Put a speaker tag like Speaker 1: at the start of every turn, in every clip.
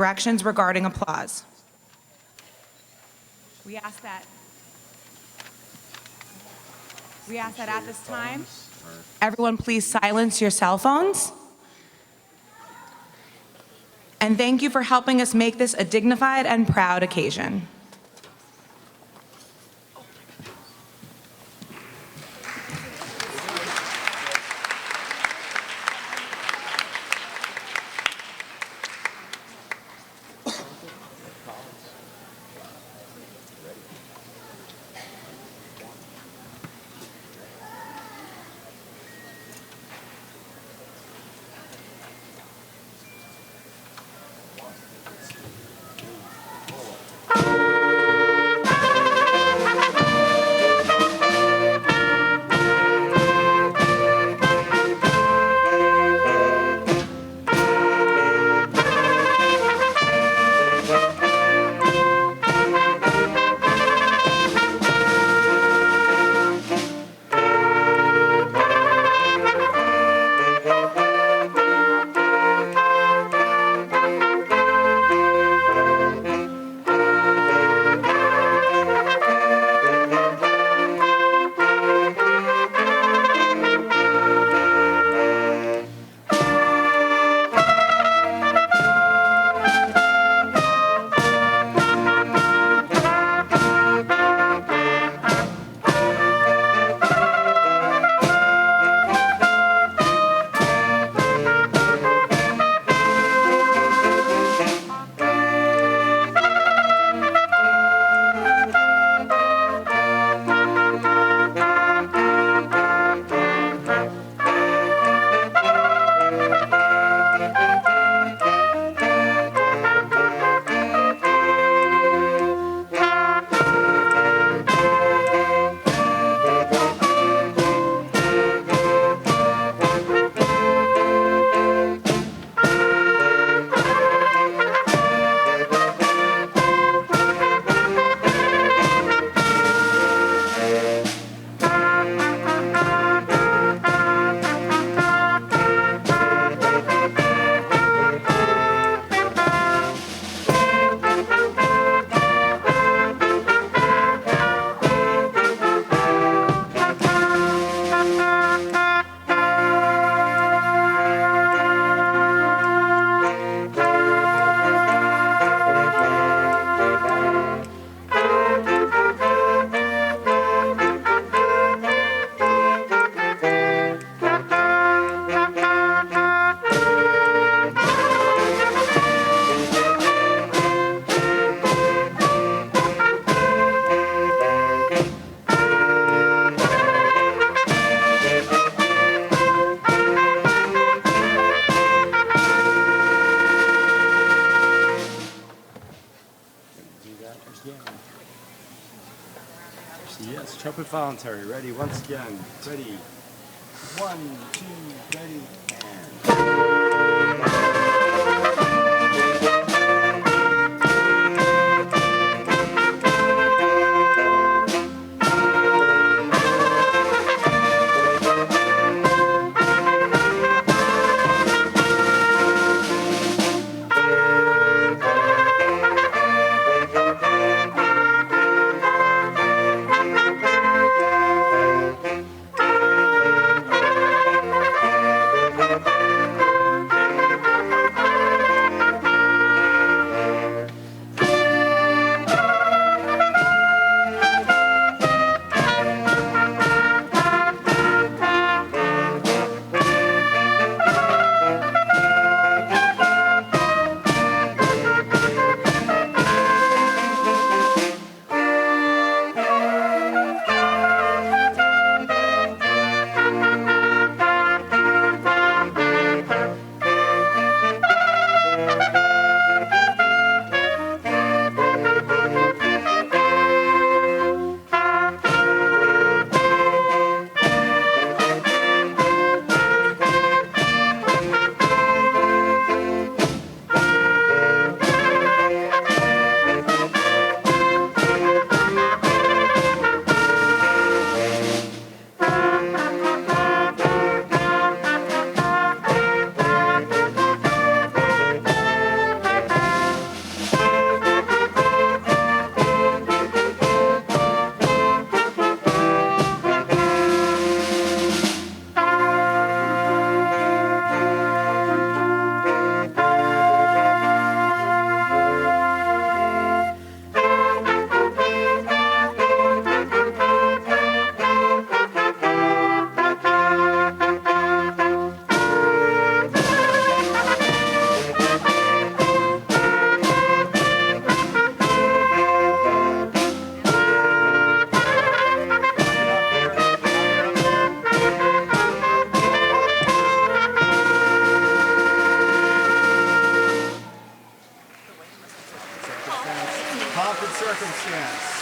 Speaker 1: Directions regarding applause. We ask that at this time, everyone please silence your cell phones. And thank you for helping us make this a dignified and proud occasion.
Speaker 2: Yes, trumpet voluntary. Ready, once again. Ready. 1, 2, ready, and... Pomp and circumstance.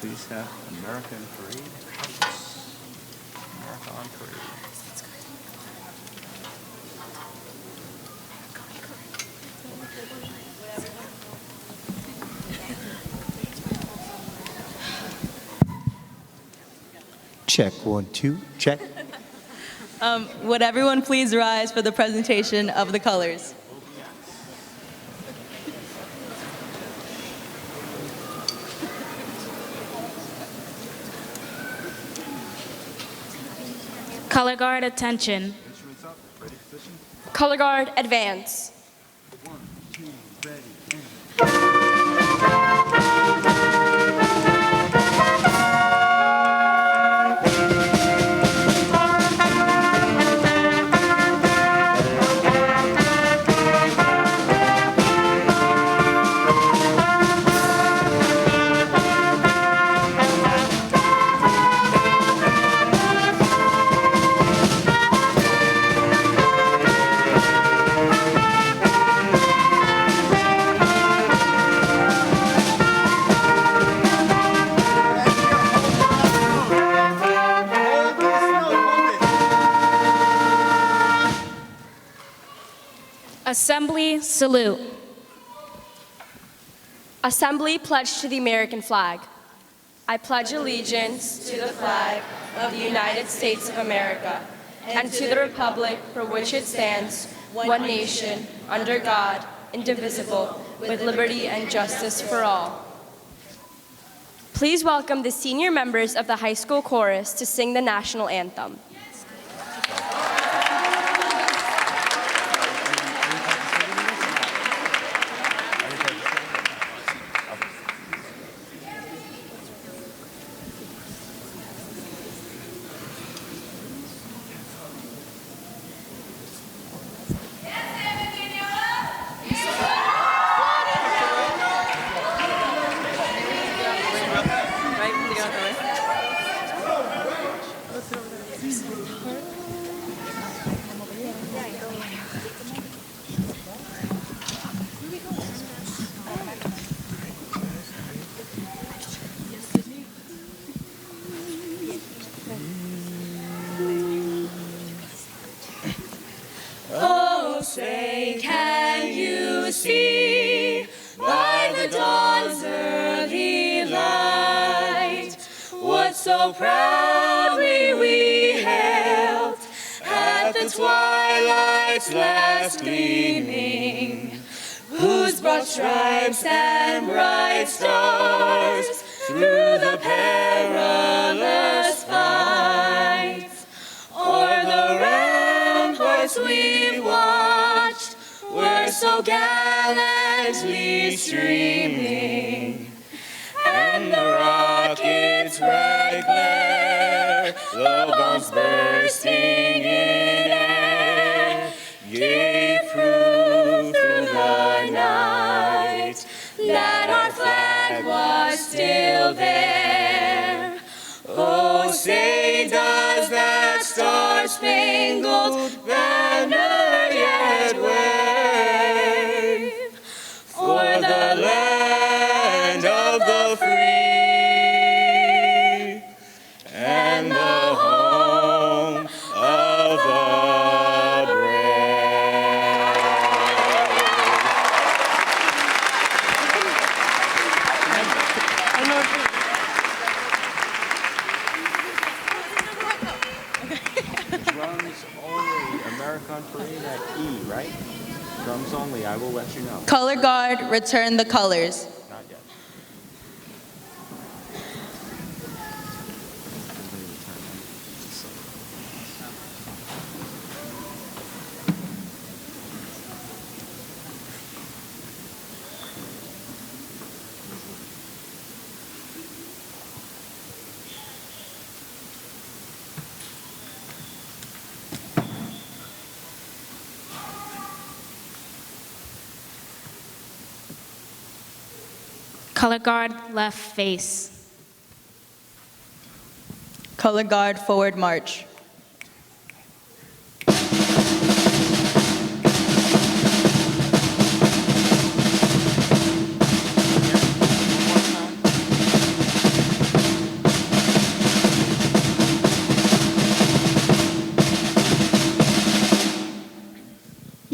Speaker 2: Please have American Parade. Marathon Parade.
Speaker 3: Check, 1, 2, check.
Speaker 4: Would everyone please rise for the presentation of the colors?
Speaker 5: Color guard, attention.
Speaker 2: Instruments up. Ready, position.
Speaker 6: Color guard, advance.
Speaker 2: 1, 2, ready, and...
Speaker 5: Assembly, salute.
Speaker 6: Assembly, pledge to the American flag. I pledge allegiance to the flag of the United States of America and to the republic for which it stands, one nation, under God, indivisible, with liberty and justice for all. Please welcome the senior members of the high school chorus to sing the national anthem.
Speaker 7: Oh, say, can you see by the dawn's early light what so proudly we hailed at the twilight's last gleaming, whose broad stripes and bright stars through the perilous fight o'er the ramparts we watched were so gallantly streaming, and the rocket's red glare, the bombs bursting in air, gave proof through the night that our flag was still there. Oh, say, does that star-spangled banner yet wave for the land of the free and the home of the brave?
Speaker 2: Drums only. American Parade at E, right? Drums only. I will let you know.
Speaker 4: Color guard, return the colors.
Speaker 2: Not yet.
Speaker 5: Color guard, left face.
Speaker 4: Color guard, forward march.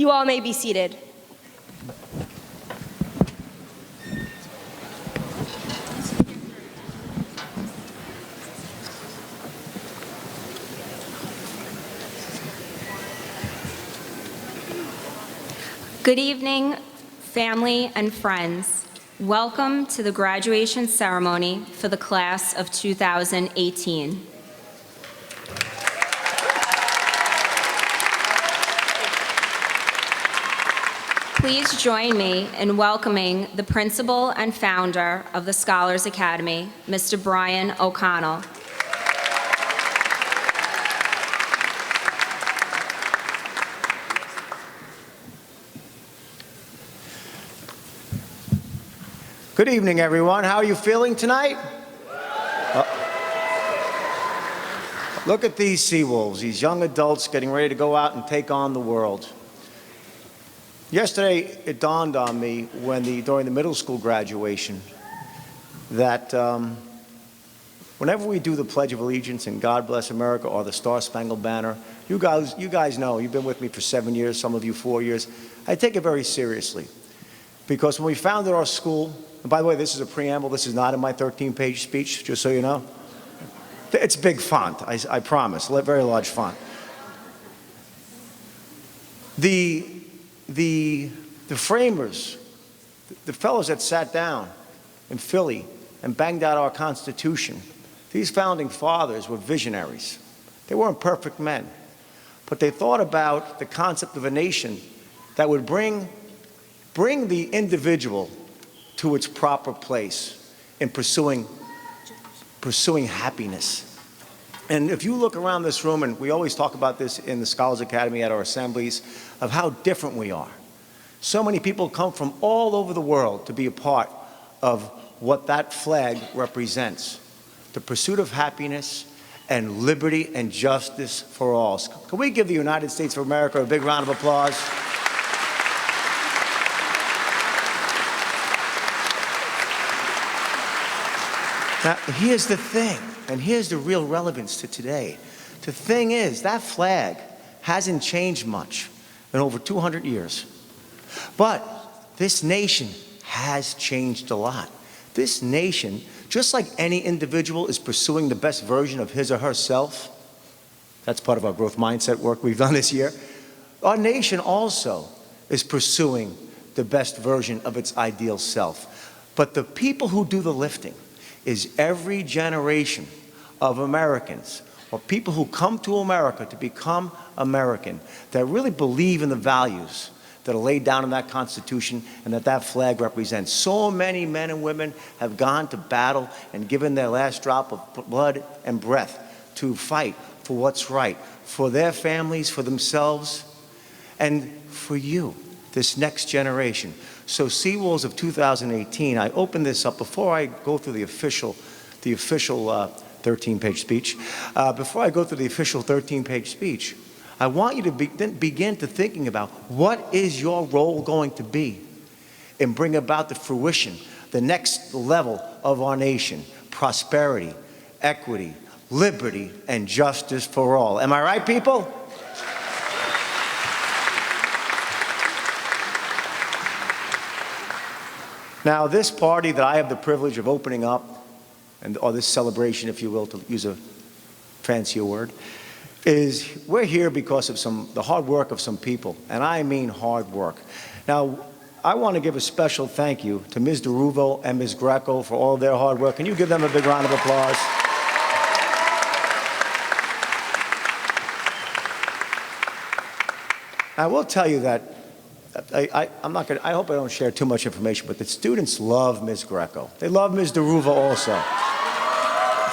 Speaker 6: You all may be seated.
Speaker 8: Good evening, family and friends. Welcome to the graduation ceremony for the class of 2018. Please join me in welcoming the principal and founder of the Scholars Academy, Mr. Brian O'Connell.
Speaker 3: Good evening, everyone. How are you feeling tonight? Look at these seawolves, these young adults getting ready to go out and take on the world. Yesterday, it dawned on me during the middle school graduation that whenever we do the Pledge of Allegiance and God Bless America or the Star-Spangled Banner, you guys know, you've been with me for 7 years, some of you 4 years, I take it very seriously. Because when we founded our school, and by the way, this is a preamble, this is not in my 13-page speech, just so you know. It's big font, I promise, very large font. The framers, the fellows that sat down in Philly and banged out our Constitution, these founding fathers were visionaries. They weren't perfect men, but they thought about the concept of a nation that would bring the individual to its proper place in pursuing happiness. And if you look around this room, and we always talk about this in the Scholars Academy at our assemblies, of how different we are. So many people come from all over the world to be a part of what that flag represents. The pursuit of happiness and liberty and justice for all. Can we give the United States of America a big round of applause? Now, here's the thing, and here's the real relevance to today. The thing is, that flag hasn't changed much in over 200 years. But this nation has changed a lot. This nation, just like any individual is pursuing the best version of his or herself, that's part of our growth mindset work we've done this year, our nation also is pursuing the best version of its ideal self. But the people who do the lifting is every generation of Americans, or people who come to America to become American, that really believe in the values that are laid down in that Constitution and that flag represents. So many men and women have gone to battle and given their last drop of blood and breath to fight for what's right, for their families, for themselves, and for you, this next generation. So Seawolves of 2018, I open this up before I go through the official 13-page speech. Before I go through the official 13-page speech, I want you to begin to thinking about what is your role going to be in bringing about the fruition, the next level of our nation, prosperity, equity, liberty, and justice for all. Am I right, people? Now, this party that I have the privilege of opening up, or this celebration, if you will, to use a fancier word, we're here because of the hard work of some people, and I mean hard work. Now, I want to give a special thank you to Ms. DeRuvo and Ms. Greco for all of their hard work. Can you give them a big round of applause? I will tell you that I hope I don't share too much information, but the students love Ms. Greco. They love Ms. DeRuvo also.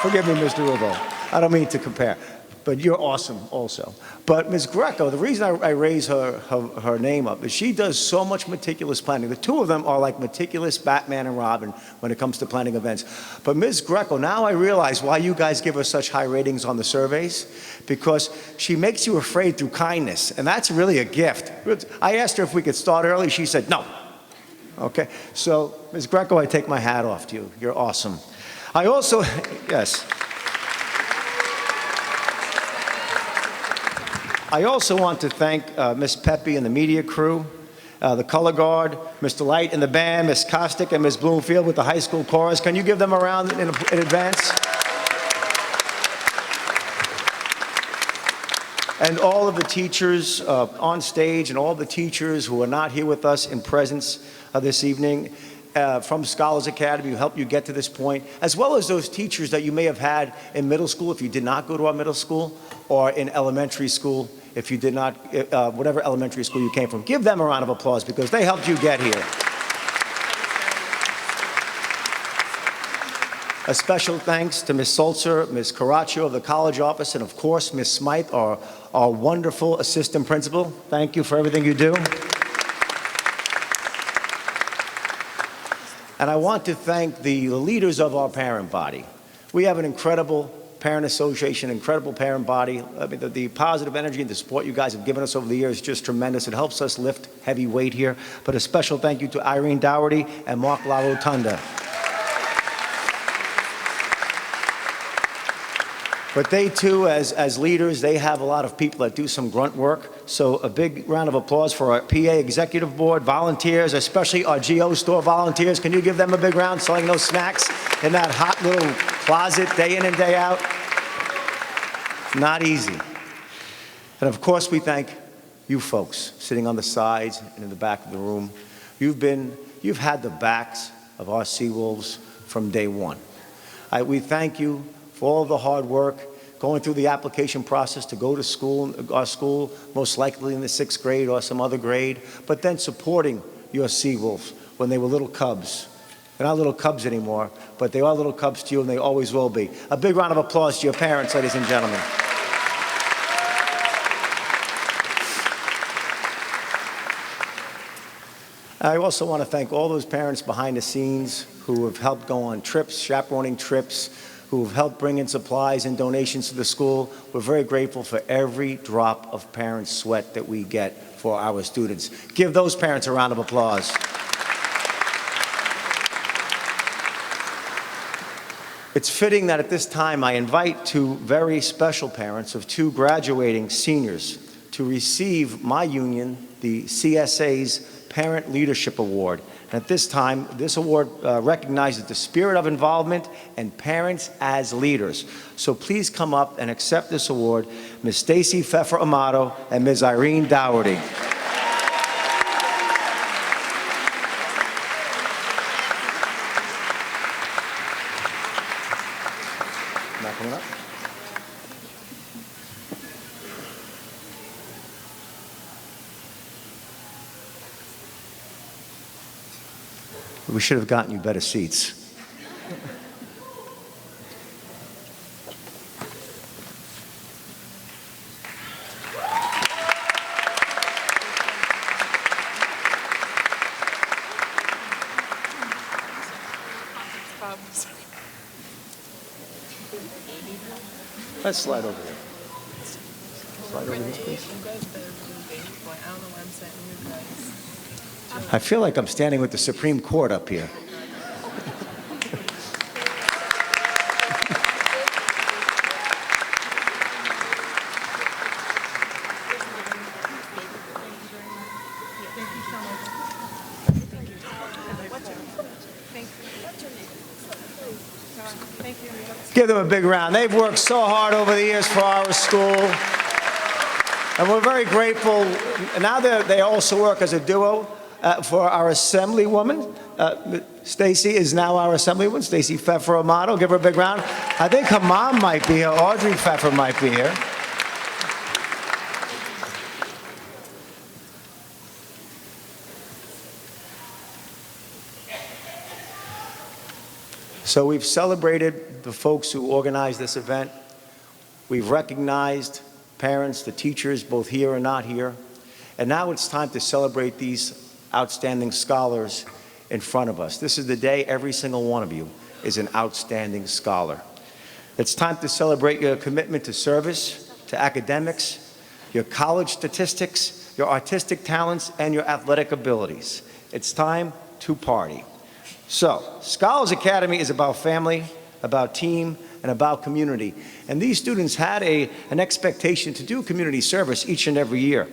Speaker 3: Forgive me, Ms. DeRuvo. I don't mean to compare, but you're awesome also. But Ms. Greco, the reason I raise her name up is she does so much meticulous planning. The two of them are like meticulous Batman and Robin when it comes to planning events. But Ms. Greco, now I realize why you guys give her such high ratings on the surveys, because she makes you afraid through kindness, and that's really a gift. I asked her if we could start early. She said no. Okay, so Ms. Greco, I take my hat off to you. You're awesome. I also, yes. I also want to thank Miss Pepe and the media crew, the color guard, Mr. Light and the band, Miss Kostick and Miss Bloomfield with the high school chorus. Can you give them a round in advance? And all of the teachers on stage and all the teachers who are not here with us in presence this evening from Scholars Academy who helped you get to this point, as well as those teachers that you may have had in middle school if you did not go to our middle school, or in elementary school if you did not, whatever elementary school you came from. Give them a round of applause because they helped you get here. A special thanks to Ms. Sulzer, Ms. Caraccio of the college office, and of course, Ms. Smythe, our wonderful assistant principal. Thank you for everything you do. And I want to thank the leaders of our parent body. We have an incredible parent association, incredible parent body. I mean, the positive energy and the support you guys have given us over the years is just tremendous. It helps us lift heavy weight here. But a special thank you to Irene Dougherty and Mark LaRotunda. But they too, as leaders, they have a lot of people that do some grunt work. So a big round of applause for our PA Executive Board, volunteers, especially our GO store volunteers. Can you give them a big round, selling those snacks in that hot little closet day in and day out? Not easy. And of course, we thank you folks sitting on the sides and in the back of the room. You've had the backs of our Seawolves from day one. We thank you for all of the hard work, going through the application process to go to school, our school, most likely in the 6th grade or some other grade, but then supporting your Seawolves when they were little cubs. They're not little cubs anymore, but they are little cubs to you, and they always will be. A big round of applause to your parents, ladies and gentlemen. I also want to thank all those parents behind the scenes who have helped go on trips, chaperoning trips, who have helped bring in supplies and donations to the school. We're very grateful for every drop of parent sweat that we get for our students. Give those parents a round of applause. It's fitting that at this time I invite two very special parents of two graduating seniors to receive my union, the CSA's Parent Leadership Award. And at this time, this award recognizes the spirit of involvement and parents as leaders. So please come up and accept this award, Ms. Stacy Pfeffer Amato and Ms. Irene Dougherty. Not coming up? We should have gotten you better seats. Let's slide over here. Slide over here, please. I feel like I'm standing with the Supreme Court up here. Give them a big round. They've worked so hard over the years for our school. And we're very grateful. And now they also work as a duo for our Assemblywoman. Stacy is now our Assemblywoman, Stacy Pfeffer Amato. Give her a big round. I think her mom might be here. Audrey Pfeffer might be here. So we've celebrated the folks who organized this event. We've recognized parents, the teachers, both here and not here. And now it's time to celebrate these outstanding scholars in front of us. This is the day every single one of you is an outstanding scholar. It's time to celebrate your commitment to service, to academics, your college statistics, your artistic talents, and your athletic abilities. It's time to party. So, Scholars Academy is about family, about team, and about community. And these students had an expectation to do community service each and every year.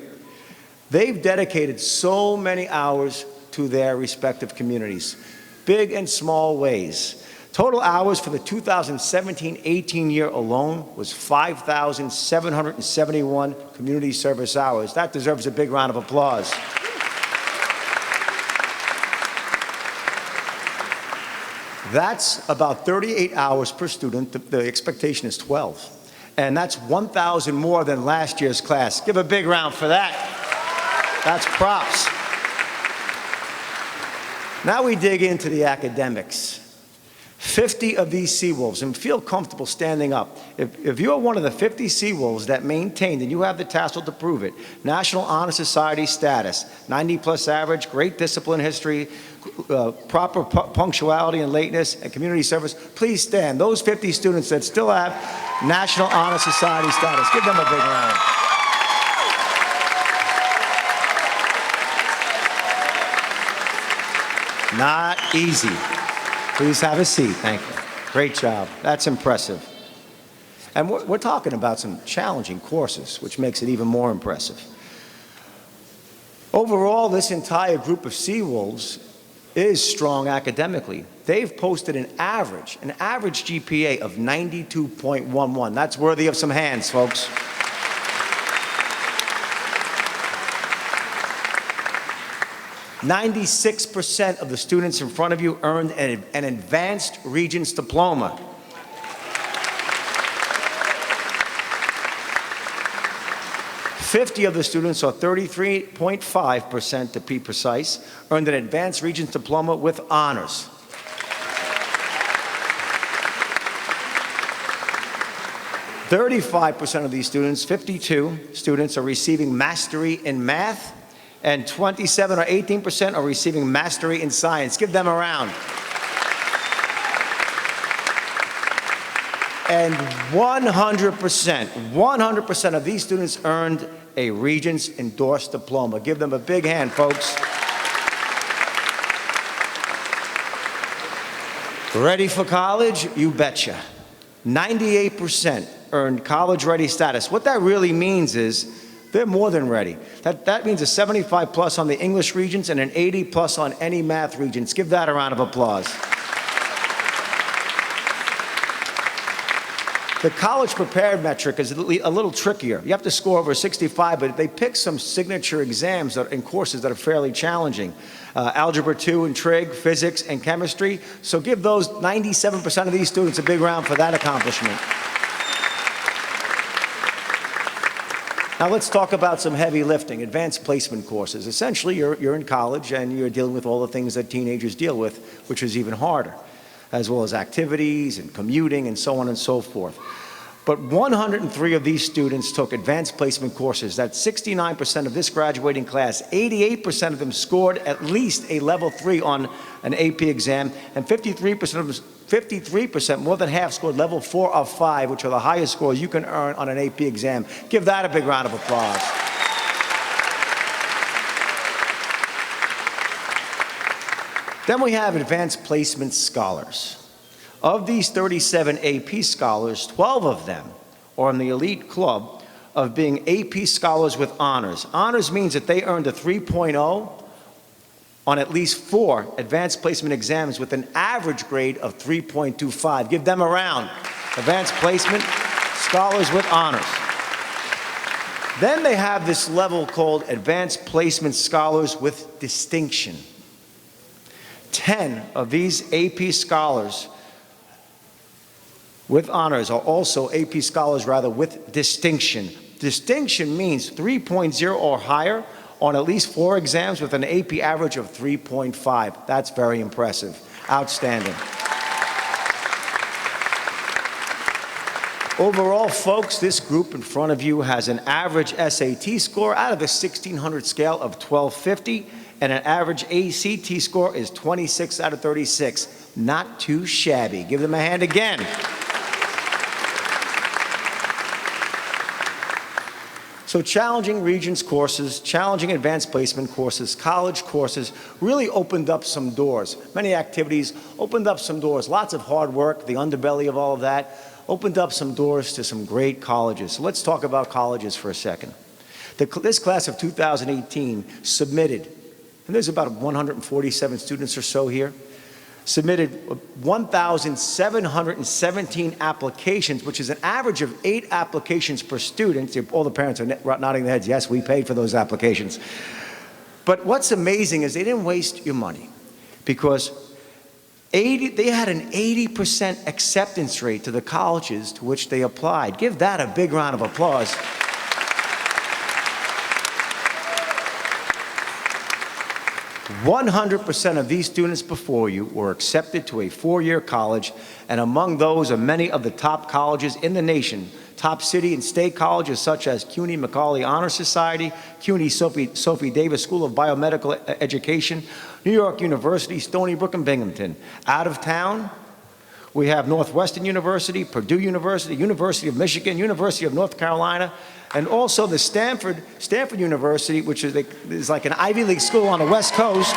Speaker 3: They've dedicated so many hours to their respective communities, big and small ways. Total hours for the 2017-18 year alone was 5,771 community service hours. That deserves a big round of applause. That's about 38 hours per student. The expectation is 12. And that's 1,000 more than last year's class. Give a big round for that. That's props. Now we dig into the academics. 50 of these seawolves, and feel comfortable standing up. If you are one of the 50 seawolves that maintained, and you have the tassel to prove it, National Honor Society status, 90+ average, great discipline history, proper punctuality and lateness, and community service, please stand. Those 50 students that still have National Honor Society status, give them a big round. Not easy. Please have a seat. Thank you. Great job. That's impressive. And we're talking about some challenging courses, which makes it even more impressive. Overall, this entire group of seawolves is strong academically. They've posted an average GPA of 92.11. That's worthy of some hands, folks. "96% of the students in front of you earned an advanced Regents diploma. "50 of the students, or 33.5% to be precise, earned an advanced Regents diploma with honors. "35% of these students, 52 students, are receiving mastery in math, and 27 or 18% are receiving mastery in science. Give them a round. And 100% of these students earned a Regents endorsed diploma. Give them a big hand, folks. Ready for college? You betcha. 98% earned college-ready status. What that really means is they're more than ready. That means a 75+ on the English Regents and an 80+ on any math Regents. Give that a round of applause. The college prepared metric is a little trickier. You have to score over 65, but they pick some signature exams in courses that are fairly challenging. Algebra 2 and trig, physics and chemistry. So give those 97% of these students a big round for that accomplishment. Now let's talk about some heavy lifting, advanced placement courses. Essentially, you're in college and you're dealing with all the things that teenagers deal with, which is even harder, as well as activities and commuting and so on and so forth. But 103 of these students took advanced placement courses. That's 69% of this graduating class. 88% of them scored at least a level 3 on an AP exam, and 53%, more than half, scored level 4 of 5, which are the highest scores you can earn on an AP exam. Give that a big round of applause. Then we have advanced placement scholars. Of these 37 AP scholars, 12 of them are in the elite club of being AP scholars with honors. Honors means that they earned a 3.0 on at least 4 advanced placement exams with an average grade of 3.25. Give them a round. Advanced placement scholars with honors. Then they have this level called advanced placement scholars with distinction. 10 of these AP scholars with honors are also AP scholars, with distinction. Distinction means 3.0 or higher on at least 4 exams with an AP average of 3.5. That's very impressive. Outstanding. Overall, folks, this group in front of you has an average SAT score out of the 1600 scale of 1250, and an average ACT score is 26 out of 36. Not too shabby. Give them a hand again. So challenging Regents courses, challenging advanced placement courses, college courses really opened up some doors. Many activities opened up some doors. Lots of hard work, the underbelly of all of that, opened up some doors to some great colleges. So let's talk about colleges for a second. This class of 2018 submitted, and there's about 147 students or so here, submitted 1,717 applications, which is an average of 8 applications per student. All the parents are nodding their heads, yes, we paid for those applications. But what's amazing is they didn't waste your money, because they had an 80% acceptance rate to the colleges to which they applied. Give that a big round of applause. 100% of these students before you were accepted to a 4-year college, and among those are many of the top colleges in the nation. Top city and state colleges such as CUNY Macaulay Honor Society, CUNY Sophie Davis School of Biomedical Education, New York University, Stony Brook and Binghamton. Out of town, we have Northwestern University, Purdue University, University of Michigan, University of North Carolina, and also the Stanford University, which is like an Ivy League school on the West Coast.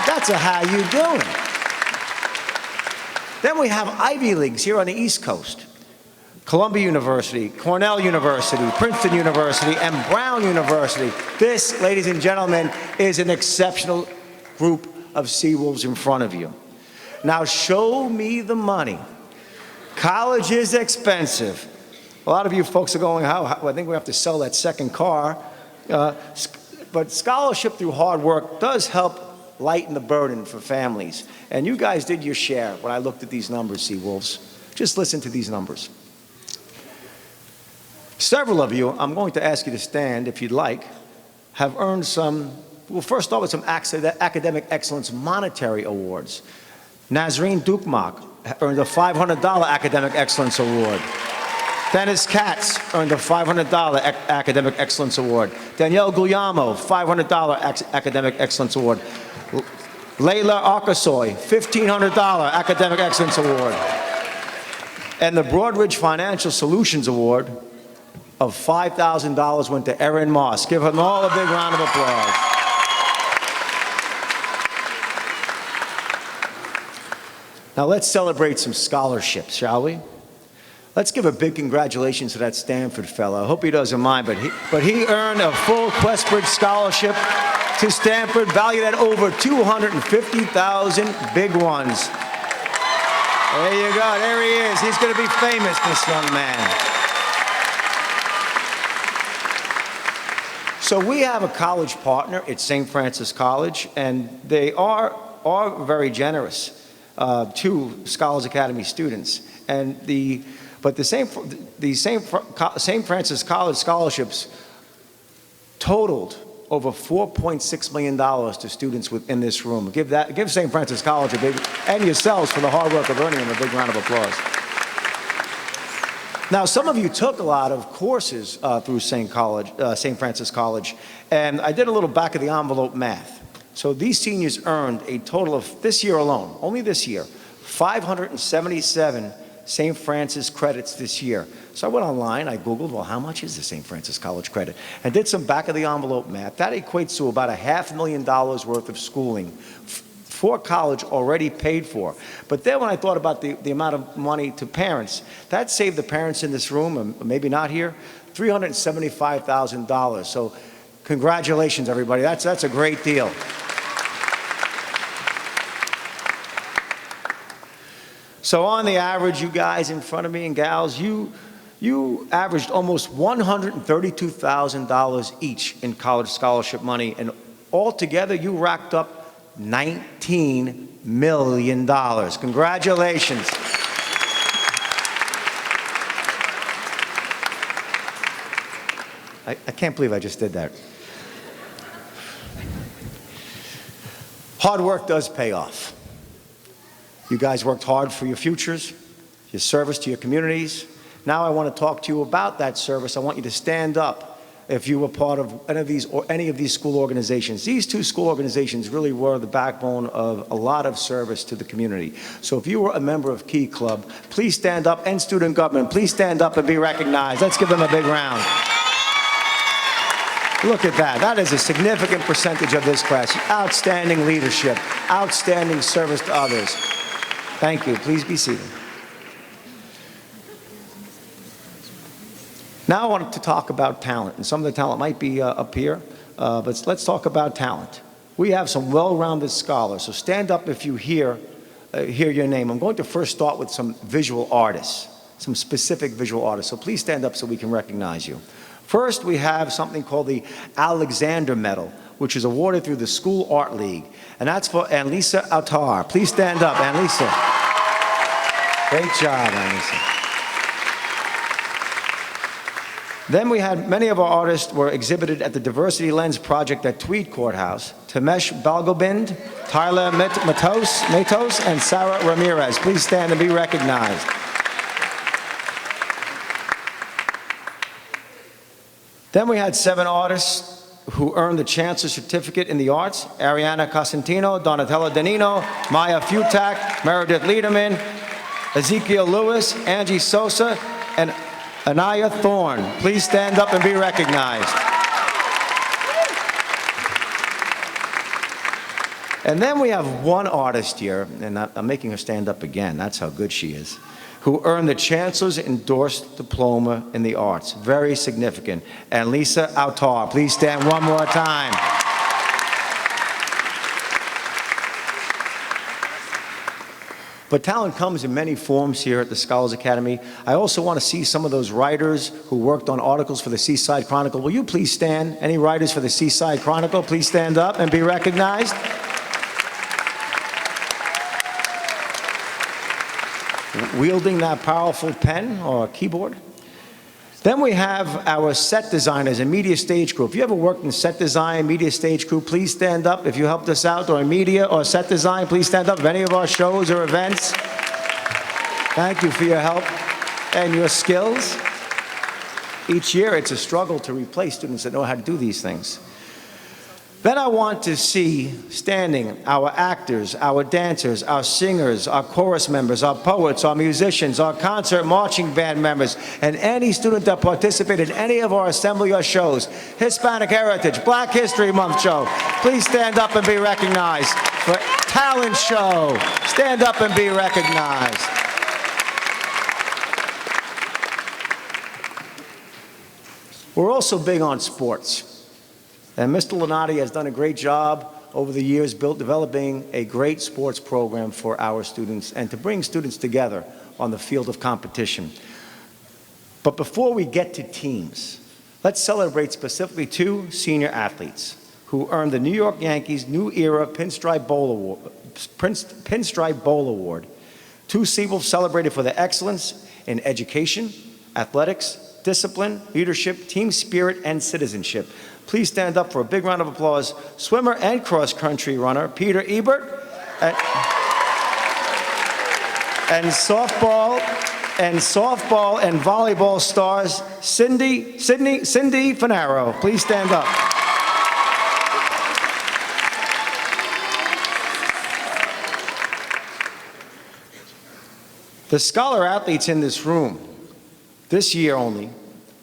Speaker 3: That's a how you doing. Then we have Ivy Leagues here on the East Coast. Columbia University, Cornell University, Princeton University, and Brown University. This, ladies and gentlemen, is an exceptional group of seawolves in front of you. Now show me the money. College is expensive. A lot of you folks are going, I think we have to sell that second car. But scholarship through hard work does help lighten the burden for families. And you guys did your share when I looked at these numbers, Seawolves. Just listen to these numbers. Several of you, I'm going to ask you to stand if you'd like, have earned some, we'll first start with some academic excellence monetary awards. Nazreen Dukmak earned a $500 Academic Excellence Award. Dennis Katz earned a $500 Academic Excellence Award. Danielle Guglielmo, $500 Academic Excellence Award. Layla Arkasoy, $1,500 Academic Excellence Award. And the Broadridge Financial Solutions Award of $5,000 went to Erin Moss. Give them all a big round of applause. Now let's celebrate some scholarships, shall we? Let's give a big congratulations to that Stanford fellow. I hope he doesn't mind, but he earned a full Questbridge scholarship to Stanford, valued at over $250,000. Big ones. There you go. There he is. He's going to be famous, this young man. So we have a college partner. It's St. Francis College, and they are very generous to Scholars Academy students. And But the St. Francis College scholarships totaled over $4.6 million to students within this room. Give St. Francis College a big, and yourselves for the hard work of earning them, a big round of applause. Now, some of you took a lot of courses through St. Francis College, and I did a little back of the envelope math. So these seniors earned a total of, this year alone, only this year, 577 St. Francis credits this year. So I went online, I Googled, well, how much is the St. Francis College credit? And did some back of the envelope math. That equates to about $500,000 worth of schooling for college already paid for. But then when I thought about the amount of money to parents, that saved the parents in this room, and maybe not here, $375,000. So congratulations, everybody. That's a great deal. So on the average, you guys in front of me and gals, you averaged almost $132,000 each in college scholarship money, and altogether you racked up $19 million. Congratulations. I can't believe I just did that. Hard work does pay off. You guys worked hard for your futures, your service to your communities. Now I want to talk to you about that service. I want you to stand up if you were part of any of these school organizations. These two school organizations really were the backbone of a lot of service to the community. So if you were a member of Key Club, please stand up, and student government, please stand up and be recognized. Let's give them a big round. Look at that. That is a significant percentage of this class. Outstanding leadership, outstanding service to others. Thank you. Please be seated. Now I want to talk about talent, and some of the talent might be up here, but let's talk about talent. We have some well-rounded scholars, so stand up if you hear your name. I'm going to first start with some visual artists, some specific visual artists, so please stand up so we can recognize you. First, we have something called the Alexander Medal, which is awarded through the School Art League, and that's for Annalisa Autar. Please stand up, Annalisa. Great job, Annalisa. Then we had many of our artists were exhibited at the Diversity Lens Project at Tweed Courthouse. Tamesh Balgobind, Tyler Matos, and Sarah Ramirez. Please stand and be recognized. Then we had 7 artists who earned the Chancellor's Certificate in the Arts: Ariana Cosentino, Donatella Danino, Maya Futak, Meredith Liederman, Ezekiel Lewis, Angie Sosa, and Anaya Thorne. Please stand up and be recognized. And then we have one artist here, and I'm making her stand up again, that's how good she is, who earned the Chancellor's Endorsed Diploma in the Arts. Very significant. Annalisa Autar. Please stand one more time. But talent comes in many forms here at the Scholars Academy. I also want to see some of those writers who worked on articles for the Seaside Chronicle. Will you please stand? Any writers for the Seaside Chronicle, please stand up and be recognized. Wielding that powerful pen or keyboard. Then we have our set designers and media stage crew. If you ever worked in set design, media stage crew, please stand up. If you helped us out or media or set design, please stand up. If any of our shows or events, thank you for your help and your skills. Each year it's a struggle to replace students that know how to do these things. Then I want to see standing our actors, our dancers, our singers, our chorus members, our poets, our musicians, our concert marching band members, and any student that participated in any of our assembly or shows. Hispanic Heritage, Black History Month show. Please stand up and be recognized. For talent show, stand up and be recognized. We're also big on sports. And Mr. Lunati has done a great job over the years developing a great sports program for our students and to bring students together on the field of competition. But before we get to teams, let's celebrate specifically 2 senior athletes who earned the New York Yankees New Era Pinstripe Bowl Award. 2 seawolves celebrated for their excellence in education, athletics, discipline, leadership, team spirit, and citizenship. Please stand up for a big round of applause. Swimmer and cross-country runner Peter Ebert, and softball and volleyball stars Cindy Finaro. Please stand up. The scholar athletes in this room, this year only,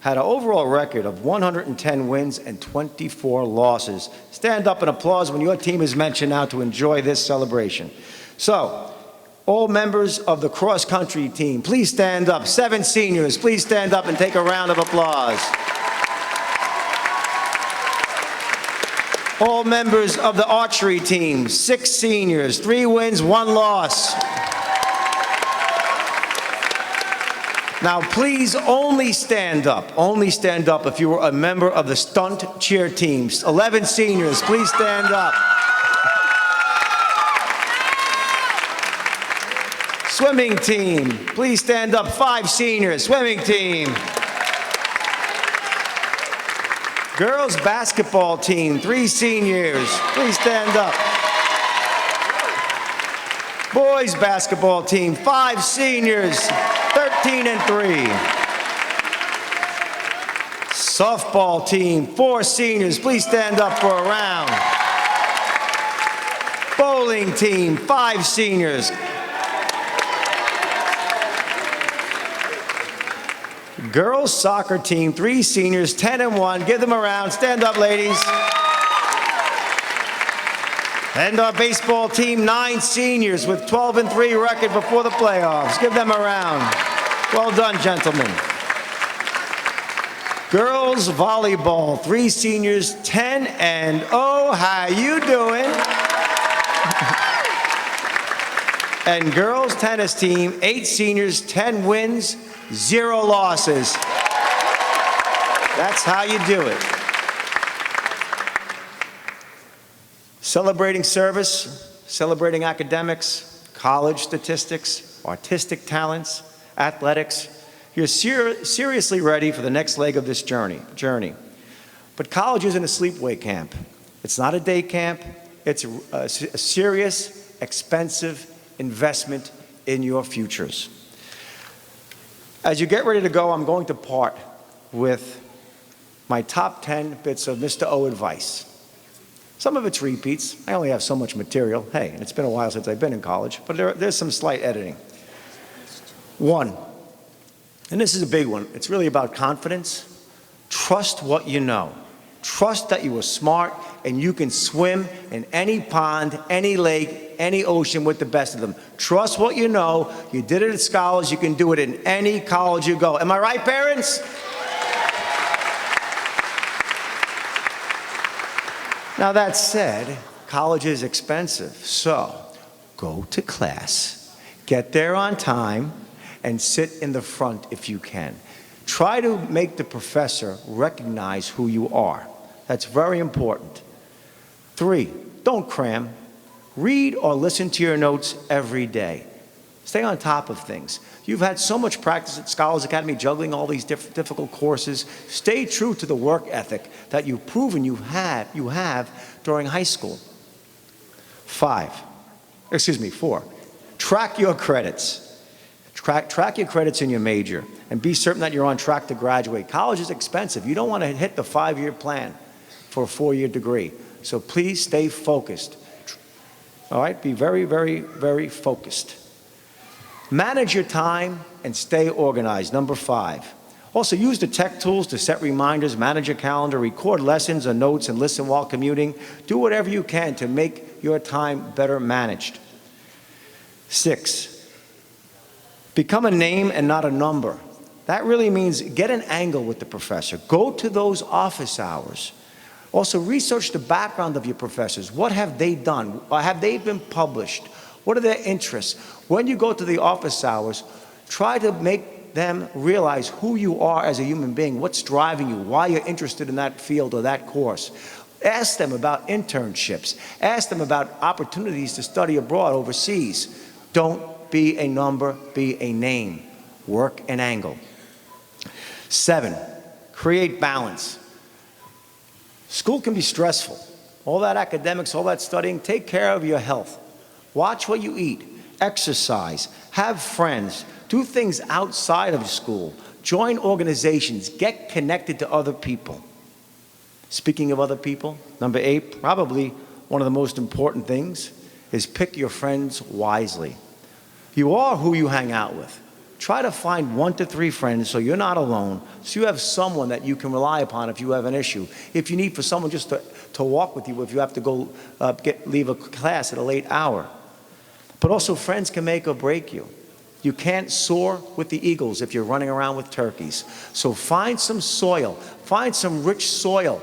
Speaker 3: had an overall record of 110 wins and 24 losses. Stand up and applause when your team is mentioned now to enjoy this celebration. So, all members of the cross-country team, please stand up. 7 seniors, please stand up and take a round of applause. All members of the archery team, 6 seniors, 3 wins, 1 loss. Now, please only stand up if you were a member of the stunt cheer teams. 11 seniors, please stand up. Swimming team, please stand up. 5 seniors, swimming team. Girls basketball team, 3 seniors, please stand up. Boys basketball team, 5 seniors, 13 and 3. Softball team, 4 seniors, please stand up for a round. Bowling team, 5 seniors. Girls soccer team, 3 seniors, 10 and 1. Give them a round. Stand up, ladies. And our baseball team, 9 seniors with 12 and 3 record before the playoffs. Give them a round. Well done, gentlemen. Girls volleyball, 3 seniors, 10 and 0. How you doing? And girls tennis team, 8 seniors, 10 wins, 0 losses. That's how you do it. Celebrating service, celebrating academics, college statistics, artistic talents, athletics. You're seriously ready for the next leg of this journey. But college isn't a sleepaway camp. It's not a day camp. It's a serious, expensive investment in your futures. As you get ready to go, I'm going to part with my top 10 bits of Mr. O advice. Some of it's repeats. I only have so much material. Hey, and it's been a while since I've been in college, but there's some slight editing. 1, and this is a big one. It's really about confidence. Trust what you know. Trust that you are smart and you can swim in any pond, any lake, any ocean with the best of them. Trust what you know. You did it at Scholars. You can do it in any college you go. Am I right, parents? Now, that said, college is expensive. So go to class, get there on time, and sit in the front if you can. Try to make the professor recognize who you are. That's very important. 3, don't cram. Read or listen to your notes every day. Stay on top of things. You've had so much practice at Scholars Academy juggling all these difficult courses. Stay true to the work ethic that you've proven you have during high school. 4, track your credits. Track your credits in your major and be certain that you're on track to graduate. College is expensive. You don't want to hit the 5-year plan for a 4-year degree. So please stay focused. All right? Be very, very, very focused. Manage your time and stay organized. Number 5. Also, use the tech tools to set reminders, manage your calendar, record lessons or notes, and listen while commuting. Do whatever you can to make your time better managed. 6. Become a name and not a number. That really means get an angle with the professor. Go to those office hours. Also, research the background of your professors. What have they done? Have they been published? What are their interests? When you go to the office hours, try to make them realize who you are as a human being, what's driving you, why you're interested in that field or that course. Ask them about internships. Ask them about opportunities to study abroad overseas. Don't be a number, be a name. Work an angle. 7, create balance. School can be stressful. All that academics, all that studying, take care of your health. Watch what you eat, exercise, have friends, do things outside of school, join organizations, get connected to other people. Speaking of other people, number 8, probably one of the most important things is pick your friends wisely. You are who you hang out with. Try to find 1 to 3 friends so you're not alone, so you have someone that you can rely upon if you have an issue. If you need for someone just to walk with you if you have to go leave a class at a late hour. But also, friends can make or break you. You can't soar with the eagles if you're running around with turkeys. So find some soil. Find some rich soil.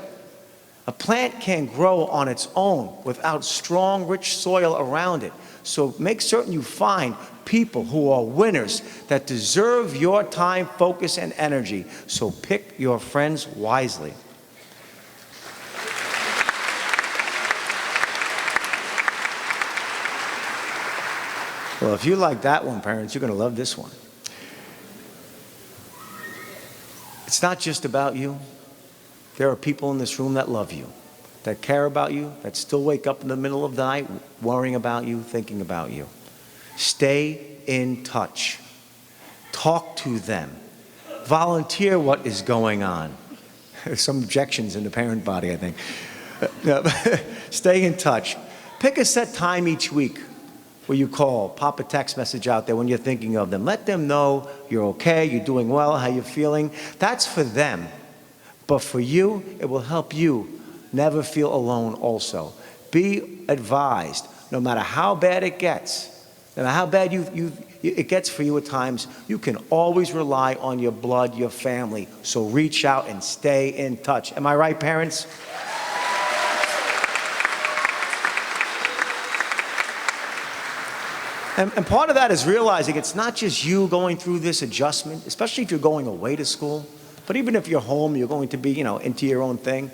Speaker 3: A plant can't grow on its own without strong, rich soil around it. So make certain you find people who are winners that deserve your time, focus, and energy. So pick your friends wisely. Well, if you like that one, parents, you're going to love this one. It's not just about you. There are people in this room that love you, that care about you, that still wake up in the middle of the night worrying about you, thinking about you. Stay in touch. Talk to them. Volunteer what is going on. There's some objections in the parent body, I think. Stay in touch. Pick a set time each week where you call, pop a text message out there when you're thinking of them. Let them know you're okay, you're doing well, how you're feeling. That's for them. But for you, it will help you never feel alone also. Be advised, no matter how bad it gets, no matter how bad it gets for you at times, you can always rely on your blood, your family. So reach out and stay in touch. Am I right, parents? And part of that is realizing it's not just you going through this adjustment, especially if you're going away to school, but even if you're home, you're going to be, into your own thing.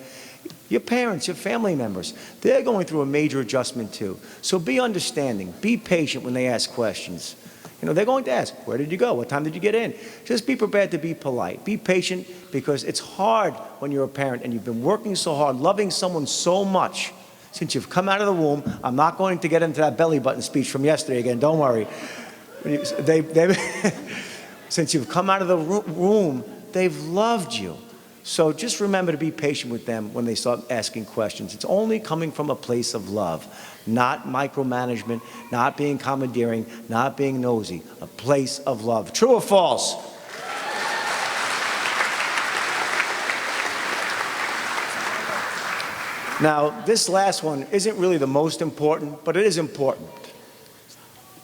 Speaker 3: Your parents, your family members, they're going through a major adjustment too. So be understanding, be patient when they ask questions. They're going to ask, where did you go? What time did you get in? Just be prepared to be polite. Be patient, because it's hard when you're a parent and you've been working so hard, loving someone so much. Since you've come out of the womb, I'm not going to get into that belly button speech from yesterday again, don't worry. Since you've come out of the womb, they've loved you. So just remember to be patient with them when they start asking questions. It's only coming from a place of love, not micromanagement, not being commandeering, not being nosy, a place of love. True or false? Now, this last one isn't really the most important, but it is important.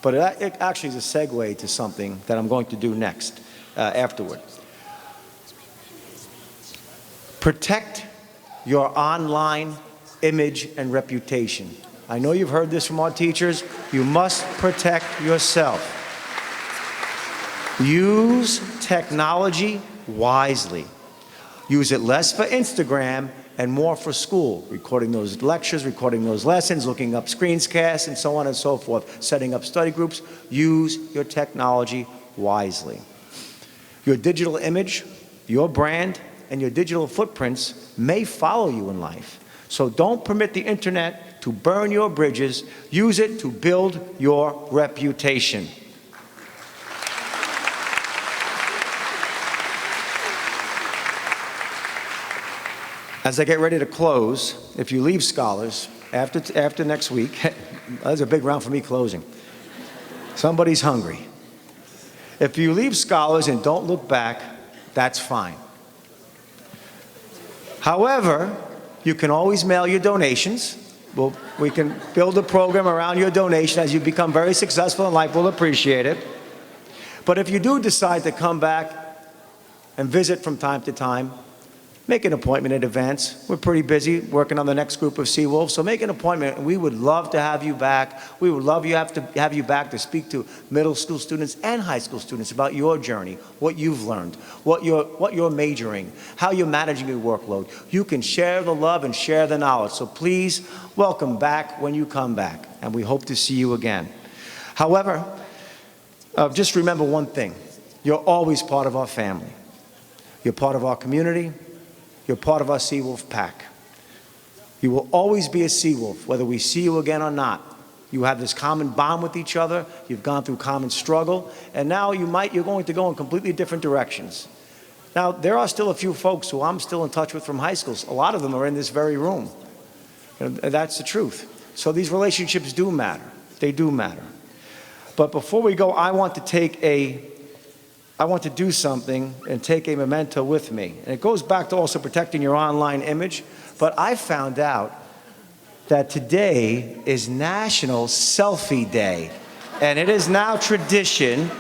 Speaker 3: But it actually is a segue to something that I'm going to do next, afterward. Protect your online image and reputation. I know you've heard this from our teachers. You must protect yourself. Use technology wisely. Use it less for Instagram and more for school, recording those lectures, recording those lessons, looking up screenscasts, and so on and so forth, setting up study groups. Use your technology wisely. Your digital image, your brand, and your digital footprints may follow you in life. So don't permit the internet to burn your bridges. Use it to build your reputation. As I get ready to close, if you leave Scholars after next week, that's a big round for me closing. Somebody's hungry. If you leave Scholars and don't look back, that's fine. However, you can always mail your donations. We can build a program around your donation. As you become very successful in life, we'll appreciate it. But if you do decide to come back and visit from time to time, make an appointment in advance. We're pretty busy working on the next group of seawolves, so make an appointment, and we would love to have you back. We would love to have you back to speak to middle school students and high school students about your journey, what you've learned, what you're majoring, how you're managing your workload. You can share the love and share the knowledge, so please welcome back when you come back, and we hope to see you again. However, just remember one thing. You're always part of our family. You're part of our community. You're part of our Seawolf pack. You will always be a Seawolf, whether we see you again or not. You have this common bond with each other. You've gone through common struggle, and now you're going to go in completely different directions. Now, there are still a few folks who I'm still in touch with from high schools. A lot of them are in this very room. And that's the truth. So these relationships do matter. They do matter. But before we go, I want to do something and take a memento with me. And it goes back to also protecting your online image. But I found out that today is National Selfie Day. And it is now tradition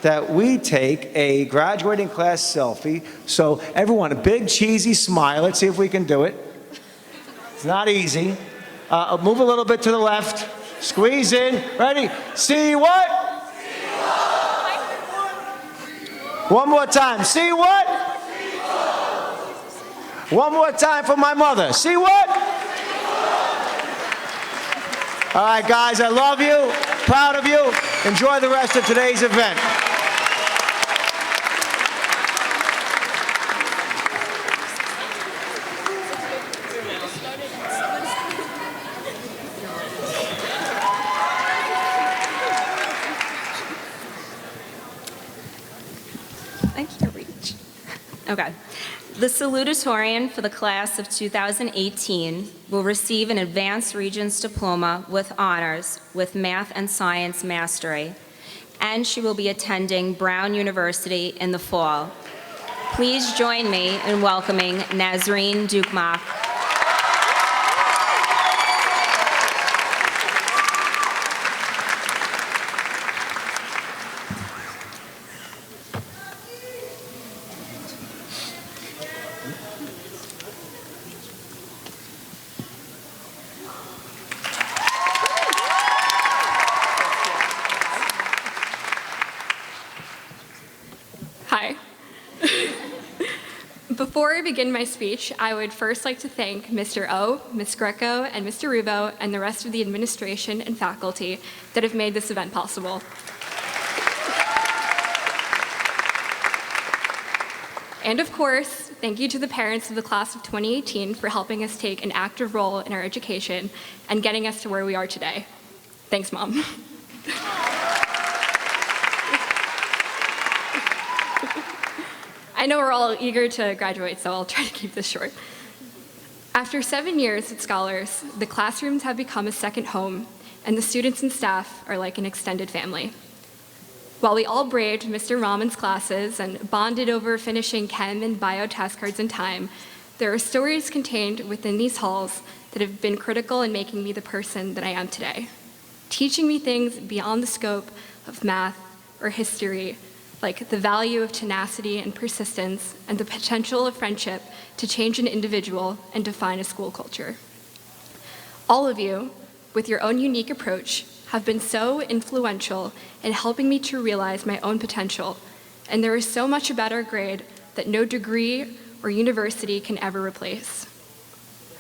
Speaker 3: that we take a graduating class selfie. So everyone, a big cheesy smile. Let's see if we can do it. It's not easy. Move a little bit to the left. Squeeze in. Ready? See what? One more time. See what? One more time for my mother. See what? All right, guys, I love you. Proud of you. Enjoy the rest of today's event.
Speaker 8: I can't reach. Okay. The salutatorian for the class of 2018 will receive an Advanced Regents Diploma with honors with Math and Science Mastery, and she will be attending Brown University in the fall. Please join me in welcoming Nazreen Dukmak.
Speaker 9: Hi. Before I begin my speech, I would first like to thank Mr. O, Ms. Greco, and Mr. Rubo, and the rest of the administration and faculty that have made this event possible. And of course, thank you to the parents of the class of 2018 for helping us take an active role in our education and getting us to where we are today. Thanks, Mom. I know we're all eager to graduate, so I'll try to keep this short. After 7 years at Scholars, the classrooms have become a second home, and the students and staff are like an extended family. While we all braved Mr. Rahman's classes and bonded over finishing chem and bio test cards in time, there are stories contained within these halls that have been critical in making me the person that I am today, teaching me things beyond the scope of math or history, like the value of tenacity and persistence and the potential of friendship to change an individual and define a school culture. All of you, with your own unique approach, have been so influential in helping me to realize my own potential, and there is so much about our grade that no degree or university can ever replace.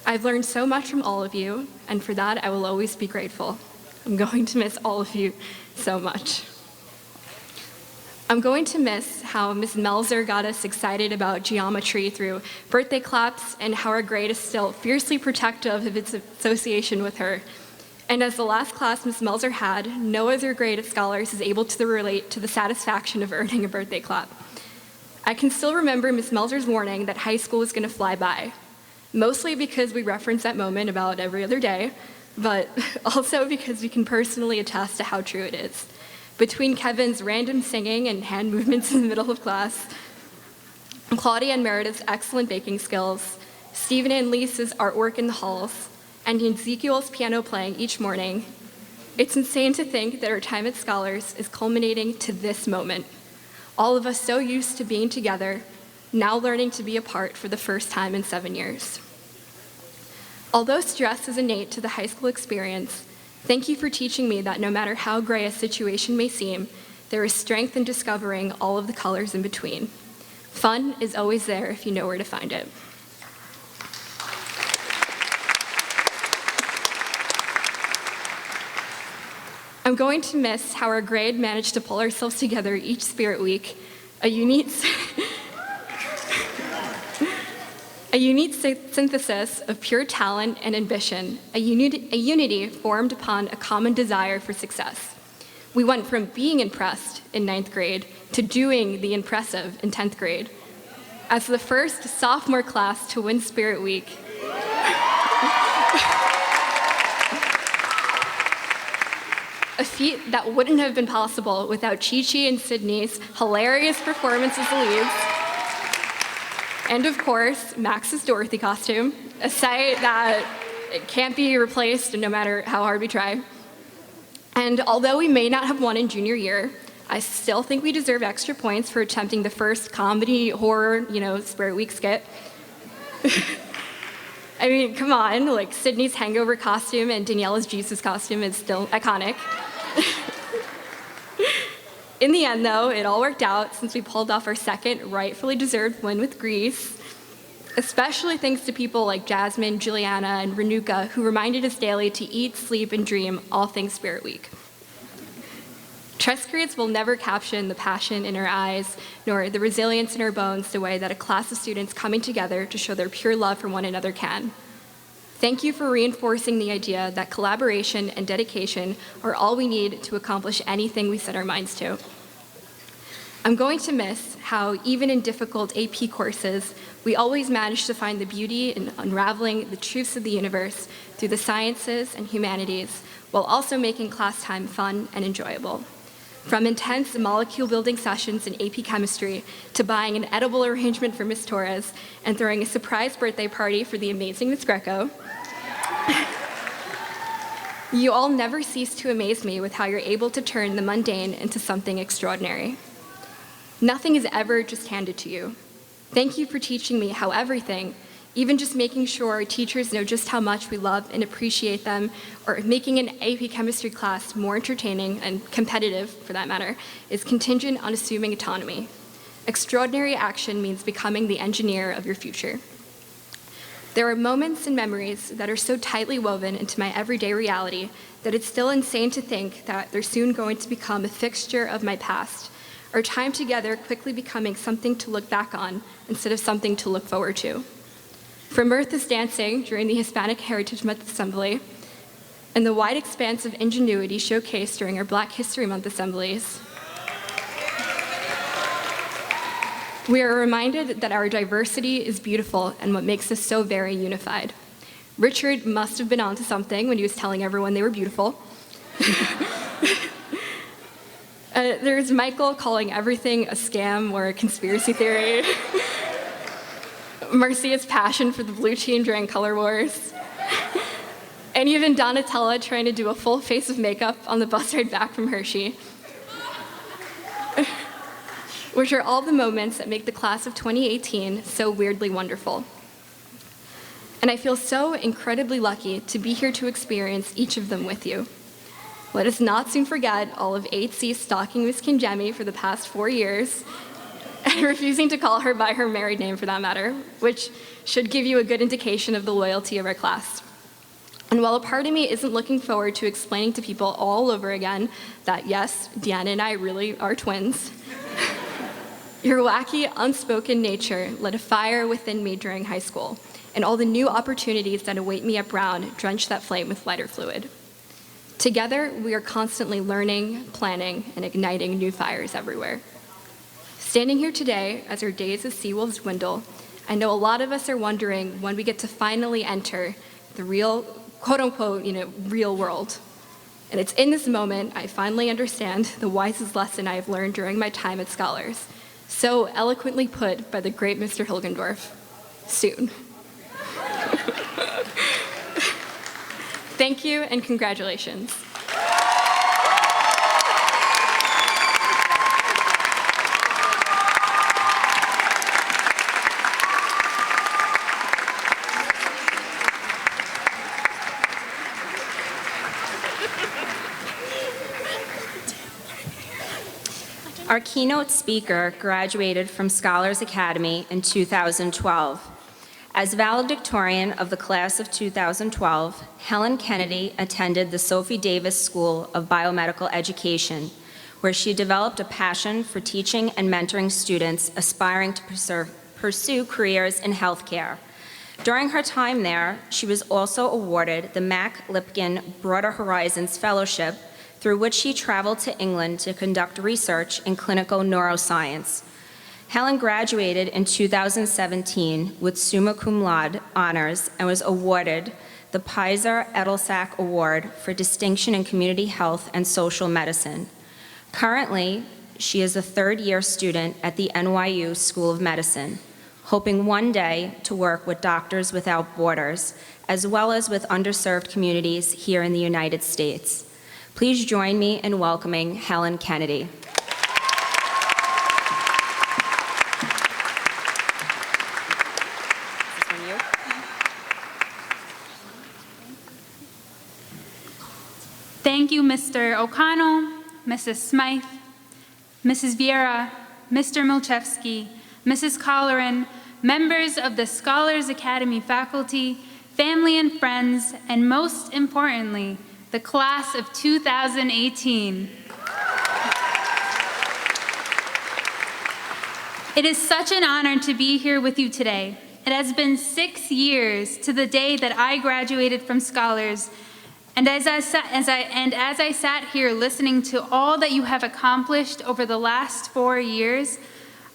Speaker 9: I've learned so much from all of you, and for that I will always be grateful. I'm going to miss all of you so much. I'm going to miss how Ms. Melzer got us excited about geometry through birthday claps and how our grade is still fiercely protective of its association with her. And as the last class Ms. Melzer had, no other grade at Scholars is able to relate to the satisfaction of earning a birthday clap. I can still remember Ms. Melzer's warning that high school was going to fly by, mostly because we reference that moment about every other day, but also because we can personally attest to how true it is. Between Kevin's random singing and hand movements in the middle of class, Claudia and Meredith's excellent baking skills, Stephen and Lisa's artwork in the halls, and Ezekiel's piano playing each morning, it's insane to think that our time at Scholars is culminating to this moment. All of us so used to being together, now learning to be apart for the first time in 7 years. Although stress is innate to the high school experience, thank you for teaching me that no matter how gray a situation may seem, there is strength in discovering all of the colors in between. Fun is always there if you know where to find it. I'm going to miss how our grade managed to pull ourselves together each Spirit Week, a unique synthesis of pure talent and ambition, a unity formed upon a common desire for success. We went from being impressed in 9th grade to doing the impressive in 10th grade. As the first sophomore class to win Spirit Week, a feat that wouldn't have been possible without Chi-Chi and Sydney's hilarious performance as the leads. And of course, Max's Dorothy costume, a sight that it can't be replaced no matter how hard we try. And although we may not have won in junior year, I still think we deserve extra points for attempting the first comedy, horror, Spirit Week skit. I mean, come on, like Sydney's hangover costume and Daniela's Jesus costume is still iconic. In the end, though, it all worked out since we pulled off our second rightfully deserved win with Greece, especially thanks to people like Jasmine, Juliana, and Renuka, who reminded us daily to eat, sleep, and dream all things Spirit Week. Trust grades will never caption the passion in our eyes, nor the resilience in our bones the way that a class of students coming together to show their pure love for one another can. Thank you for reinforcing the idea that collaboration and dedication are all we need to accomplish anything we set our minds to. I'm going to miss how, even in difficult AP courses, we always manage to find the beauty in unraveling the truths of the universe through the sciences and humanities, while also making class time fun and enjoyable. From intense molecule-building sessions in AP chemistry to buying an edible arrangement for Miss Torres and throwing a surprise birthday party for the amazing Miss Greco, you all never cease to amaze me with how you're able to turn the mundane into something extraordinary. Nothing is ever just handed to you. Thank you for teaching me how everything, even just making sure our teachers know just how much we love and appreciate them, or making an AP chemistry class more entertaining and competitive, for that matter, is contingent on assuming autonomy. Extraordinary action means becoming the engineer of your future. There are moments and memories that are so tightly woven into my everyday reality that it's still insane to think that they're soon going to become a fixture of my past, our time together quickly becoming something to look back on instead of something to look forward to. From Mirtha's dancing during the Hispanic Heritage Month Assembly, and the wide expanse of ingenuity showcased during our Black History Month assemblies, we are reminded that our diversity is beautiful and what makes us so very unified. Richard must have been onto something when he was telling everyone they were beautiful. There's Michael calling everything a scam or a conspiracy theory. Marcia's passion for the blue team during Color Wars. And even Donatella trying to do a full face of makeup on the bus ride back from Hershey. Which are all the moments that make the class of 2018 so weirdly wonderful. And I feel so incredibly lucky to be here to experience each of them with you. Let us not soon forget all of 8C stalking Miss Kinjemi for the past 4 years, and refusing to call her by her married name for that matter, which should give you a good indication of the loyalty of our class. And while a part of me isn't looking forward to explaining to people all over again that yes, Deanna and I really are twins, your wacky, unspoken nature lit a fire within me during high school, and all the new opportunities that await me at Brown drench that flame with lighter fluid. Together, we are constantly learning, planning, and igniting new fires everywhere. Standing here today, as our days as seawolves dwindle, I know a lot of us are wondering when we get to finally enter the real, quote-unquote, real world. And it's in this moment I finally understand the wisest lesson I have learned during my time at Scholars, so eloquently put by the great Mr. Hilgendorf: soon. Thank you and congratulations.
Speaker 8: Our keynote speaker graduated from Scholars Academy in 2012. As valedictorian of the class of 2012, Helen Kennedy attended the Sophie Davis School of Biomedical Education, where she developed a passion for teaching and mentoring students aspiring to pursue careers in healthcare. During her time there, she was also awarded the Mac Lipkin Broader Horizons Fellowship, through which she traveled to England to conduct research in clinical neuroscience. Helen graduated in 2017 with summa cum laude honors and was awarded the Pizer Edelsack Award for Distinction in Community Health and Social Medicine. Currently, she is a third-year student at the NYU School of Medicine, hoping one day to work with Doctors Without Borders, as well as with underserved communities here in the United States. Please join me in welcoming Helen Kennedy.
Speaker 10: Thank you, Mr. O'Connell, Mrs. Smythe, Mrs. Vieira, Mr. Milchevsky, Mrs. Colleran, members of the Scholars Academy faculty, family and friends, and most importantly, the class of 2018. It is such an honor to be here with you today. It has been 6 years to the day that I graduated from Scholars, And as I sat here listening to all that you have accomplished over the last 4 years,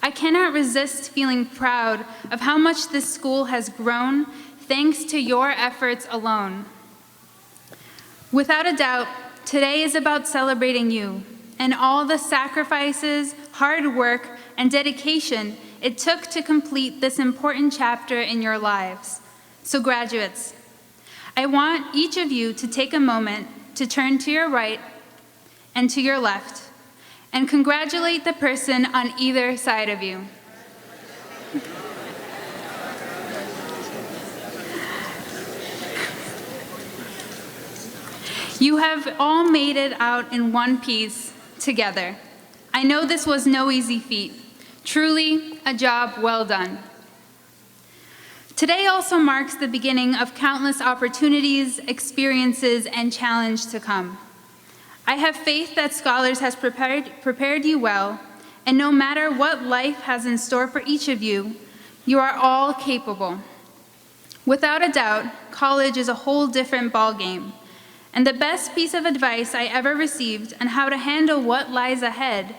Speaker 10: I cannot resist feeling proud of how much this school has grown thanks to your efforts alone. Without a doubt, today is about celebrating you and all the sacrifices, hard work, and dedication it took to complete this important chapter in your lives. So graduates, I want each of you to take a moment to turn to your right and to your left and congratulate the person on either side of you. You have all made it out in one piece together. I know this was no easy feat. Truly, a job well done. Today also marks the beginning of countless opportunities, experiences, and challenge to come. I have faith that Scholars has prepared you well, and no matter what life has in store for each of you, you are all capable. Without a doubt, college is a whole different ballgame, and the best piece of advice I ever received on how to handle what lies ahead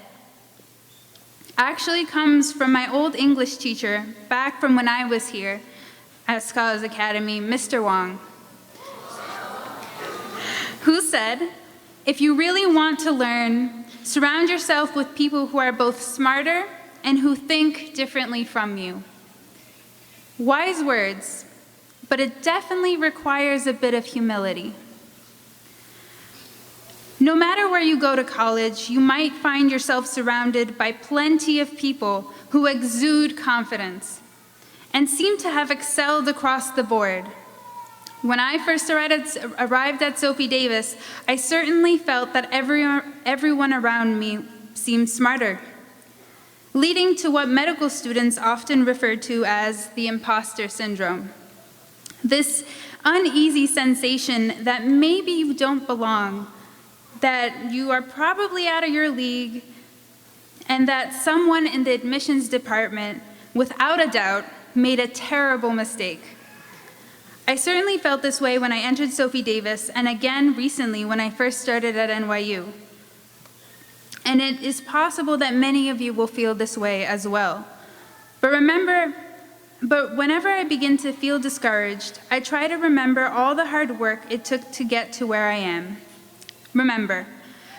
Speaker 10: actually comes from my old English teacher back from when I was here at Scholars Academy, Mr. Wong, who said, "If you really want to learn, surround yourself with people who are both smarter and who think differently from you." Wise words, but it definitely requires a bit of humility. No matter where you go to college, you might find yourself surrounded by plenty of people who exude confidence and seem to have excelled across the board. When I first arrived at Sophie Davis, I certainly felt that everyone around me seemed smarter, leading to what medical students often refer to as the imposter syndrome. This uneasy sensation that maybe you don't belong, that you are probably out of your league, and that someone in the admissions department, without a doubt, made a terrible mistake. I certainly felt this way when I entered Sophie Davis, and again recently when I first started at NYU. And it is possible that many of you will feel this way as well. But whenever I begin to feel discouraged, I try to remember all the hard work it took to get to where I am. Remember,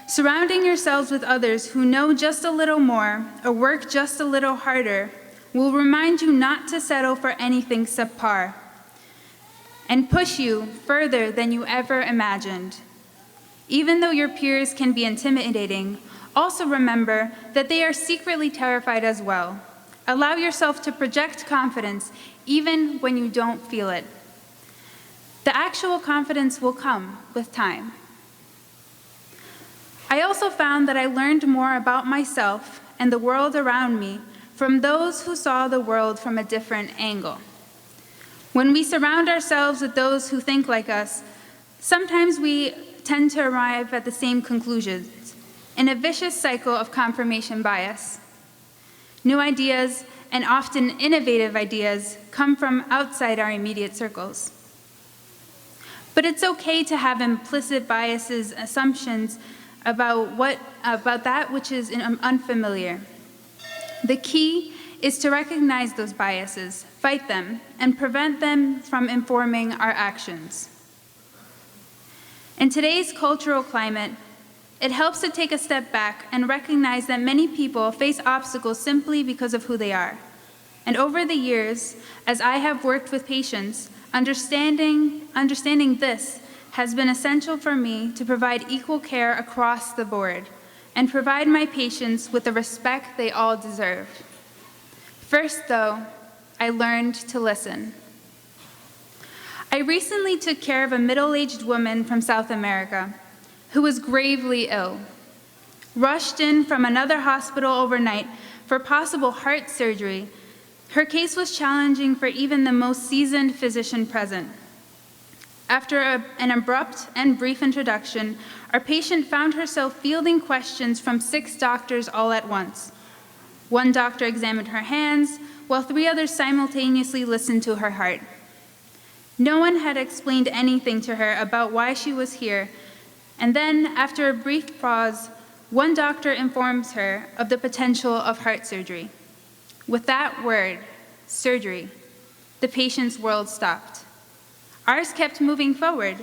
Speaker 10: surrounding yourselves with others who know just a little more or work just a little harder will remind you not to settle for anything subpar and push you further than you ever imagined. Even though your peers can be intimidating, also remember that they are secretly terrified as well. Allow yourself to project confidence even when you don't feel it. The actual confidence will come with time. I also found that I learned more about myself and the world around me from those who saw the world from a different angle. When we surround ourselves with those who think like us, sometimes we tend to arrive at the same conclusions, in a vicious cycle of confirmation bias. New ideas, and often innovative ideas, come from outside our immediate circles. But it's okay to have implicit biases, assumptions, about that which is unfamiliar. The key is to recognize those biases, fight them, and prevent them from informing our actions. In today's cultural climate, it helps to take a step back and recognize that many people face obstacles simply because of who they are. And over the years, as I have worked with patients, understanding this has been essential for me to provide equal care across the board and provide my patients with the respect they all deserve. First, though, I learned to listen. I recently took care of a middle-aged woman from South America who was gravely ill, rushed in from another hospital overnight for possible heart surgery. Her case was challenging for even the most seasoned physician present. After an abrupt and brief introduction, our patient found herself fielding questions from 6 doctors all at once. One doctor examined her hands, while 3 others simultaneously listened to her heart. No one had explained anything to her about why she was here, and then, after a brief pause, one doctor informs her of the potential of heart surgery. With that word, surgery, the patient's world stopped. Ours kept moving forward.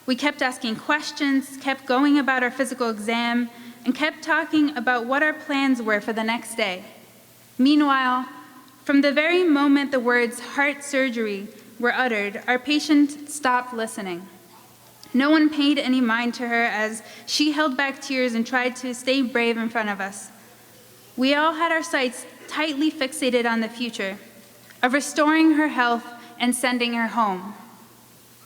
Speaker 10: We kept asking questions, kept going about our physical exam, and kept talking about what our plans were for the next day. Meanwhile, from the very moment the words heart surgery were uttered, our patient stopped listening. No one paid any mind to her as she held back tears and tried to stay brave in front of us. We all had our sights tightly fixated on the future, of restoring her health and sending her home.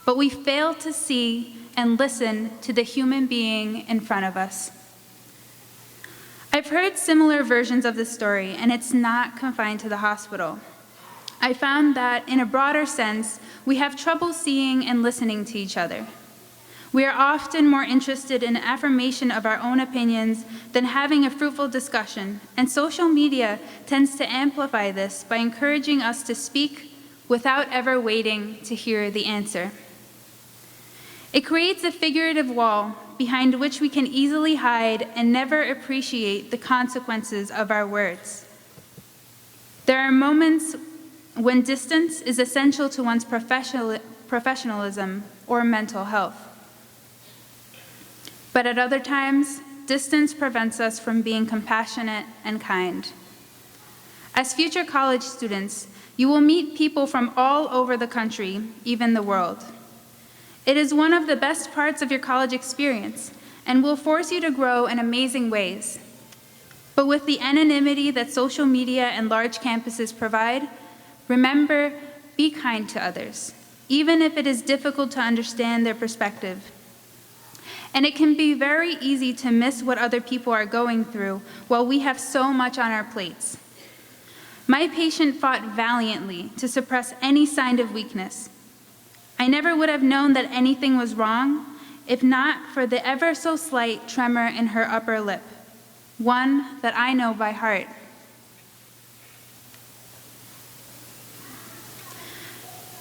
Speaker 10: But we failed to see and listen to the human being in front of us. I've heard similar versions of this story, and it's not confined to the hospital. I found that, in a broader sense, we have trouble seeing and listening to each other. We are often more interested in affirmation of our own opinions than having a fruitful discussion, and social media tends to amplify this by encouraging us to speak without ever waiting to hear the answer. It creates a figurative wall behind which we can easily hide and never appreciate the consequences of our words. There are moments when distance is essential to one's professionalism or mental health. But at other times, distance prevents us from being compassionate and kind. As future college students, you will meet people from all over the country, even the world. It is one of the best parts of your college experience and will force you to grow in amazing ways. But with the anonymity that social media and large campuses provide, remember, be kind to others, even if it is difficult to understand their perspective. And it can be very easy to miss what other people are going through while we have so much on our plates. My patient fought valiantly to suppress any sign of weakness. I never would have known that anything was wrong if not for the ever so slight tremor in her upper lip, one that I know by heart.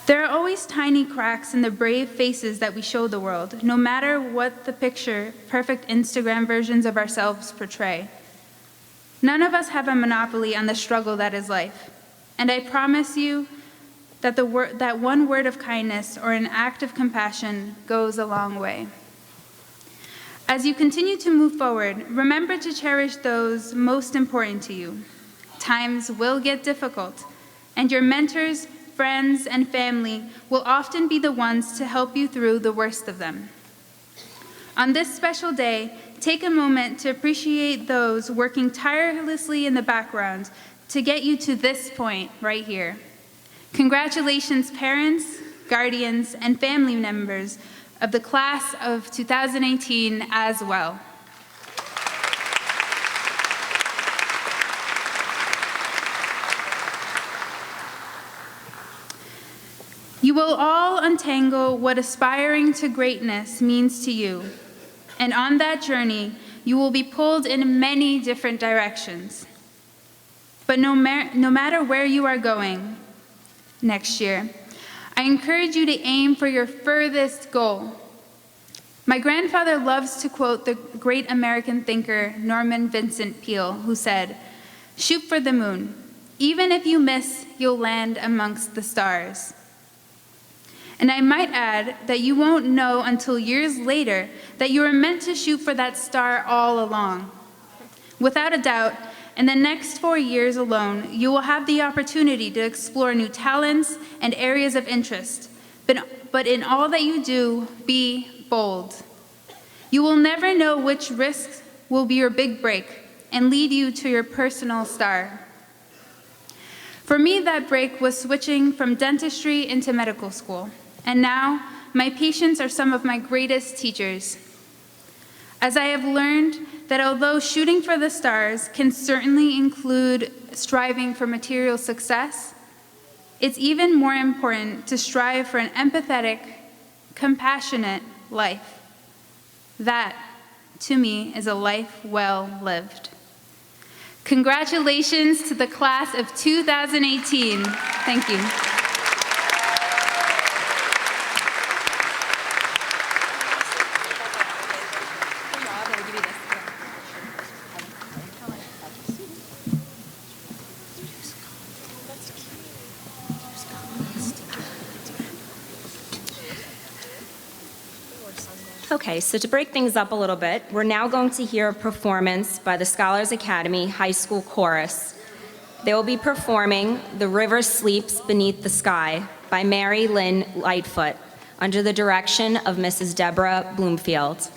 Speaker 10: There are always tiny cracks in the brave faces that we show the world, no matter what the perfect Instagram versions of ourselves portray. None of us have a monopoly on the struggle that is life, and I promise you that that one word of kindness or an act of compassion goes a long way. As you continue to move forward, remember to cherish those most important to you. Times will get difficult, and your mentors, friends, and family will often be the ones to help you through the worst of them. On this special day, take a moment to appreciate those working tirelessly in the background to get you to this point right here. Congratulations, parents, guardians, and family members of the class of 2018 as well. You will all untangle what aspiring to greatness means to you, and on that journey, you will be pulled in many different directions. But no matter where you are going next year, I encourage you to aim for your furthest goal. My grandfather loves to quote the great American thinker Norman Vincent Peale, who said, "Shoot for the moon. Even if you miss, you'll land amongst the stars." And I might add that you won't know until years later that you were meant to shoot for that star all along. Without a doubt, in the next 4 years alone, you will have the opportunity to explore new talents and areas of interest. But in all that you do, be bold. You will never know which risks will be your big break and lead you to your personal star. For me, that break was switching from dentistry into medical school. And now, my patients are some of my greatest teachers. As I have learned that although shooting for the stars can certainly include striving for material success, it's even more important to strive for an empathetic, compassionate life. That, to me, is a life well lived. Congratulations to the class of 2018. Thank you.
Speaker 8: Okay, so to break things up a little bit, we're now going to hear a performance by the Scholars Academy High School Chorus. They will be performing The River Sleeps Beneath the Sky by Mary Lynn Lightfoot under the direction of Mrs. Deborah Bloomfield.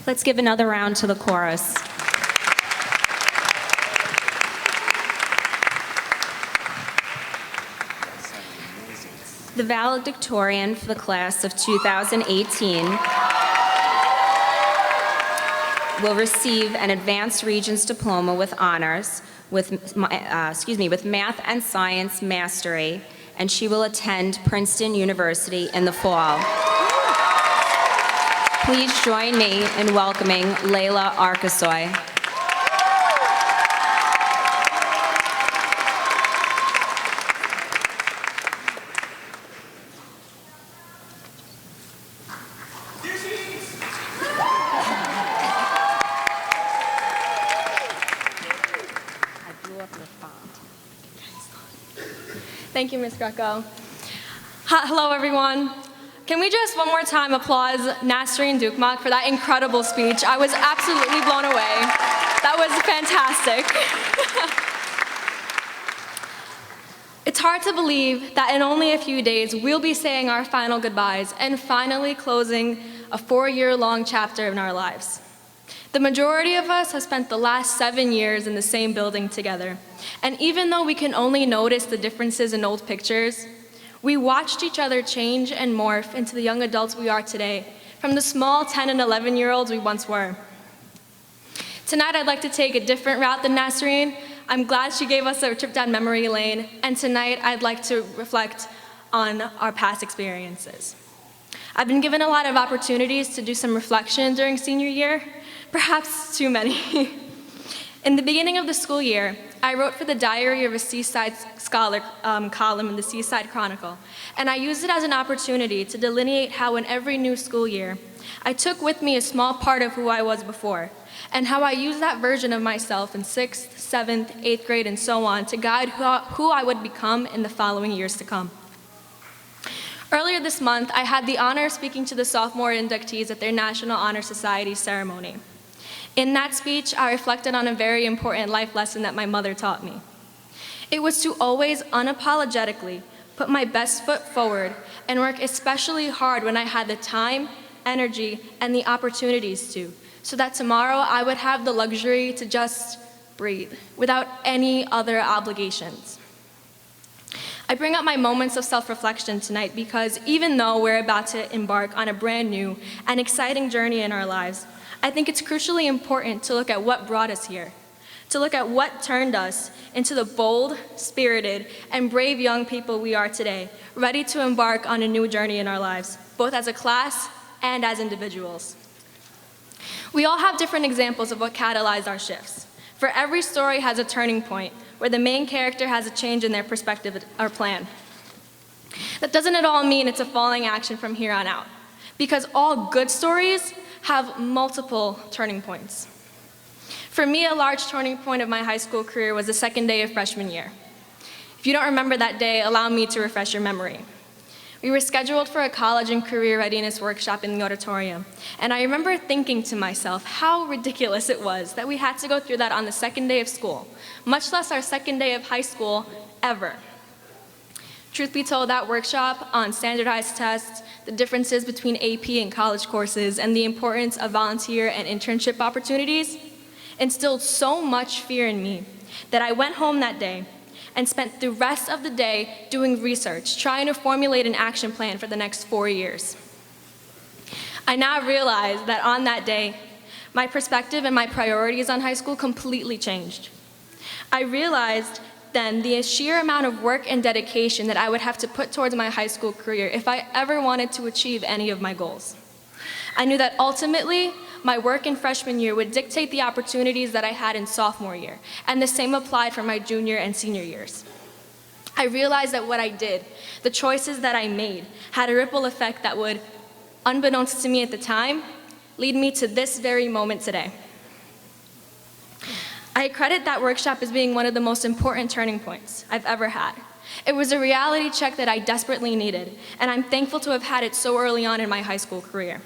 Speaker 8: Let's give another round to the chorus. The valedictorian for the class of 2018 will receive an advanced Regents diploma with honors with math and science mastery, and she will attend Princeton University in the fall. Please join me in welcoming Layla Arkasoy.
Speaker 6: Thank you, Ms. Greco. Hello, everyone. Can we just one more time applause Nasreen Dukmak for that incredible speech? I was absolutely blown away. That was fantastic. It's hard to believe that in only a few days, we'll be saying our final goodbyes and finally closing a 4-year-long chapter in our lives. The majority of us have spent the last 7 years in the same building together. And even though we can only notice the differences in old pictures, we watched each other change and morph into the young adults we are today, from the small 10 and 11-year-olds we once were. Tonight, I'd like to take a different route than Nasreen. I'm glad she gave us a trip down memory lane, and tonight I'd like to reflect on our past experiences. I've been given a lot of opportunities to do some reflection during senior year, perhaps too many. In the beginning of the school year, I wrote for the Diary of a Seaside Scholar column in the Seaside Chronicle, and I used it as an opportunity to delineate how in every new school year, I took with me a small part of who I was before, and how I used that version of myself in 6th, 7th, 8th grade, and so on to guide who I would become in the following years to come. Earlier this month, I had the honor of speaking to the sophomore inductees at their National Honor Society ceremony. In that speech, I reflected on a very important life lesson that my mother taught me. It was to always unapologetically put my best foot forward and work especially hard when I had the time, energy, and the opportunities to, so that tomorrow I would have the luxury to just breathe without any other obligations. I bring up my moments of self-reflection tonight because even though we're about to embark on a brand new and exciting journey in our lives, I think it's crucially important to look at what brought us here, to look at what turned us into the bold, spirited, and brave young people we are today, ready to embark on a new journey in our lives, both as a class and as individuals. We all have different examples of what catalyzed our shifts. For every story has a turning point where the main character has a change in their perspective or plan. That doesn't at all mean it's a falling action from here on out, because all good stories have multiple turning points. For me, a large turning point of my high school career was the second day of freshman year. If you don't remember that day, allow me to refresh your memory. We were scheduled for a college and career readiness workshop in the auditorium, and I remember thinking to myself how ridiculous it was that we had to go through that on the second day of school, much less our second day of high school ever. Truth be told, that workshop on standardized tests, the differences between AP and college courses, and the importance of volunteer and internship opportunities instilled so much fear in me that I went home that day and spent the rest of the day doing research, trying to formulate an action plan for the next 4 years. I now realize that on that day, my perspective and my priorities on high school completely changed. I realized then the sheer amount of work and dedication that I would have to put towards my high school career if I ever wanted to achieve any of my goals. I knew that ultimately, my work in freshman year would dictate the opportunities that I had in sophomore year, and the same applied for my junior and senior years. I realized that what I did, the choices that I made, had a ripple effect that would, unbeknownst to me at the time, lead me to this very moment today. I credit that workshop as being one of the most important turning points I've ever had. It was a reality check that I desperately needed, and I'm thankful to have had it so early on in my high school career.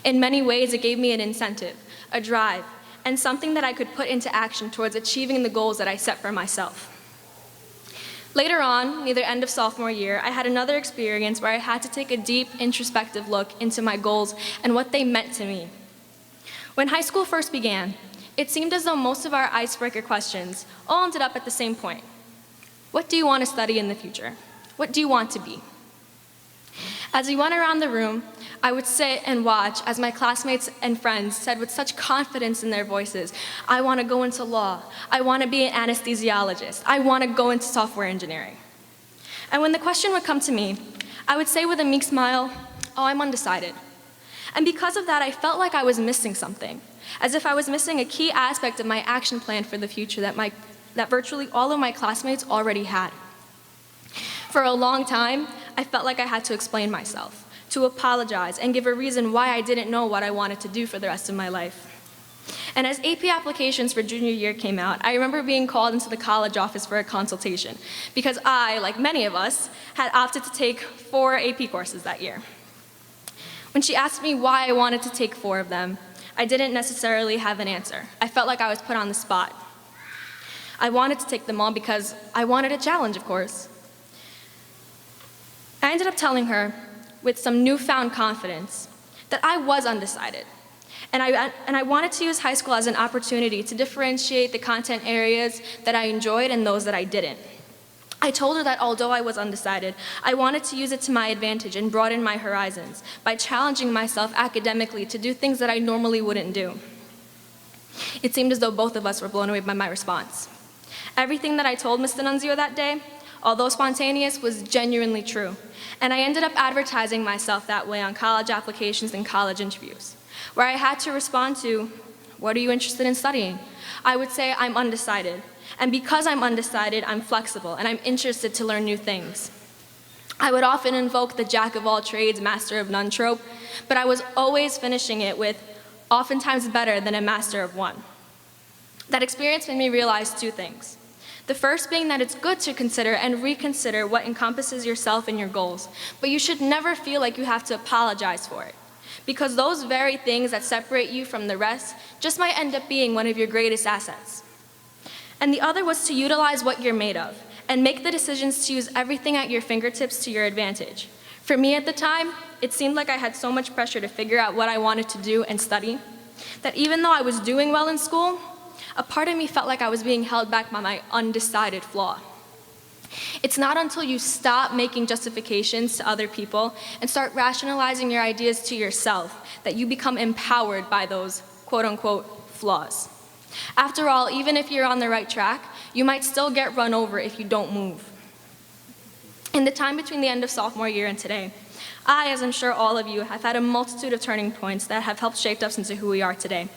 Speaker 6: In many ways, it gave me an incentive, a drive, and something that I could put into action towards achieving the goals that I set for myself. Later on, near the end of sophomore year, I had another experience where I had to take a deep, introspective look into my goals and what they meant to me. When high school first began, it seemed as though most of our icebreaker questions all ended up at the same point. What do you want to study in the future? What do you want to be? As we went around the room, I would sit and watch as my classmates and friends said with such confidence in their voices, I want to go into law, I want to be an anesthesiologist, I want to go into software engineering. And when the question would come to me, I would say with a meek smile, oh, I'm undecided. And because of that, I felt like I was missing something, as if I was missing a key aspect of my action plan for the future that virtually all of my classmates already had. For a long time, I felt like I had to explain myself, to apologize, and give a reason why I didn't know what I wanted to do for the rest of my life. And as AP applications for junior year came out, I remember being called into the college office for a consultation, because I, like many of us, had opted to take 4 AP courses that year. When she asked me why I wanted to take 4 of them, I didn't necessarily have an answer. I felt like I was put on the spot. I wanted to take them all because I wanted a challenge, of course. I ended up telling her, with some newfound confidence, that I was undecided. And I wanted to use high school as an opportunity to differentiate the content areas that I enjoyed and those that I didn't. I told her that although I was undecided, I wanted to use it to my advantage and broaden my horizons by challenging myself academically to do things that I normally wouldn't do. It seemed as though both of us were blown away by my response. Everything that I told Ms. D'Annunzio that day, although spontaneous, was genuinely true, and I ended up advertising myself that way on college applications and college interviews, where I had to respond to, "What are you interested in studying?" I would say, "I'm undecided," and because I'm undecided, I'm flexible, and I'm interested to learn new things. I would often invoke the jack of all trades, master of none trope, but I was always finishing it with, "Oftentimes better than a master of one." That experience made me realize two things. The first being that it's good to consider and reconsider what encompasses yourself and your goals, but you should never feel like you have to apologize for it, because those very things that separate you from the rest just might end up being one of your greatest assets. And the other was to utilize what you're made of and make the decisions to use everything at your fingertips to your advantage. For me at the time, it seemed like I had so much pressure to figure out what I wanted to do and study, that even though I was doing well in school, a part of me felt like I was being held back by my undecided flaw. It's not until you stop making justifications to other people and start rationalizing your ideas to yourself that you become empowered by those quote-unquote flaws. After all, even if you're on the right track, you might still get run over if you don't move. In the time between the end of sophomore year and today, I, as I'm sure all of you, have had a multitude of turning points that have helped shape us into who we are today.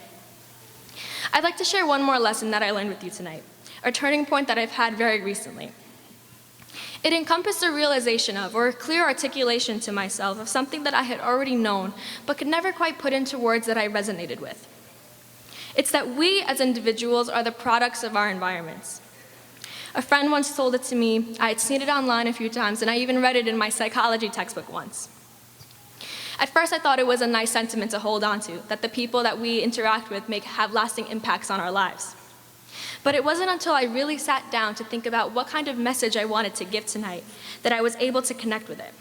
Speaker 6: I'd like to share one more lesson that I learned with you tonight, a turning point that I've had very recently. It encompassed a realization of, or a clear articulation to myself of something that I had already known, but could never quite put into words that I resonated with. It's that we as individuals are the products of our environments. A friend once told it to me, I had seen it online a few times, and I even read it in my psychology textbook once. At first, I thought it was a nice sentiment to hold on to, that the people that we interact with have lasting impacts on our lives. But it wasn't until I really sat down to think about what kind of message I wanted to give tonight that I was able to connect with it.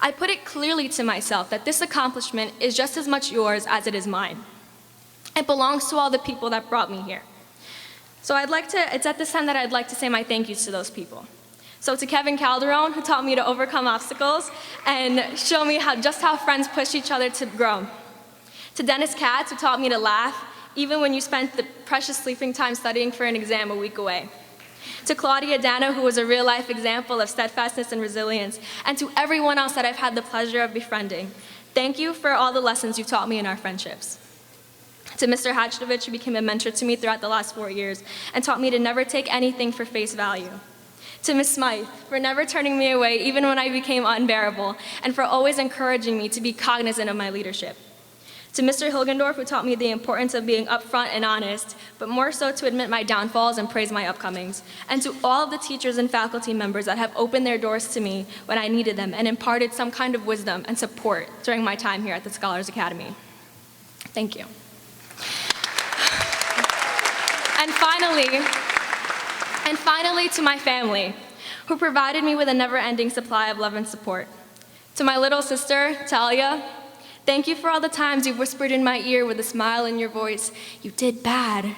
Speaker 6: I put it clearly to myself that this accomplishment is just as much yours as it is mine. It belongs to all the people that brought me here. So it's at this time that I'd like to say my thank yous to those people. So to Kevin Calderon, who taught me to overcome obstacles and show me just how friends push each other to grow. To Dennis Katz, who taught me to laugh, even when you spent the precious sleeping time studying for an exam a week away. To Claudia Dano, who was a real-life example of steadfastness and resilience. And to everyone else that I've had the pleasure of befriending. Thank you for all the lessons you've taught me in our friendships. To Mr. Hachdovich, who became a mentor to me throughout the last 4 years and taught me to never take anything for face value. To Ms. Smythe, for never turning me away even when I became unbearable, and for always encouraging me to be cognizant of my leadership. To Mr. Hilgendorf, who taught me the importance of being upfront and honest, but more so to admit my downfalls and praise my upcomings. And to all of the teachers and faculty members that have opened their doors to me when I needed them and imparted some kind of wisdom and support during my time here at the Scholars Academy. Thank you. And finally, to my family, who provided me with a never-ending supply of love and support. To my little sister, Talia, thank you for all the times you whispered in my ear with a smile in your voice, "You did bad,"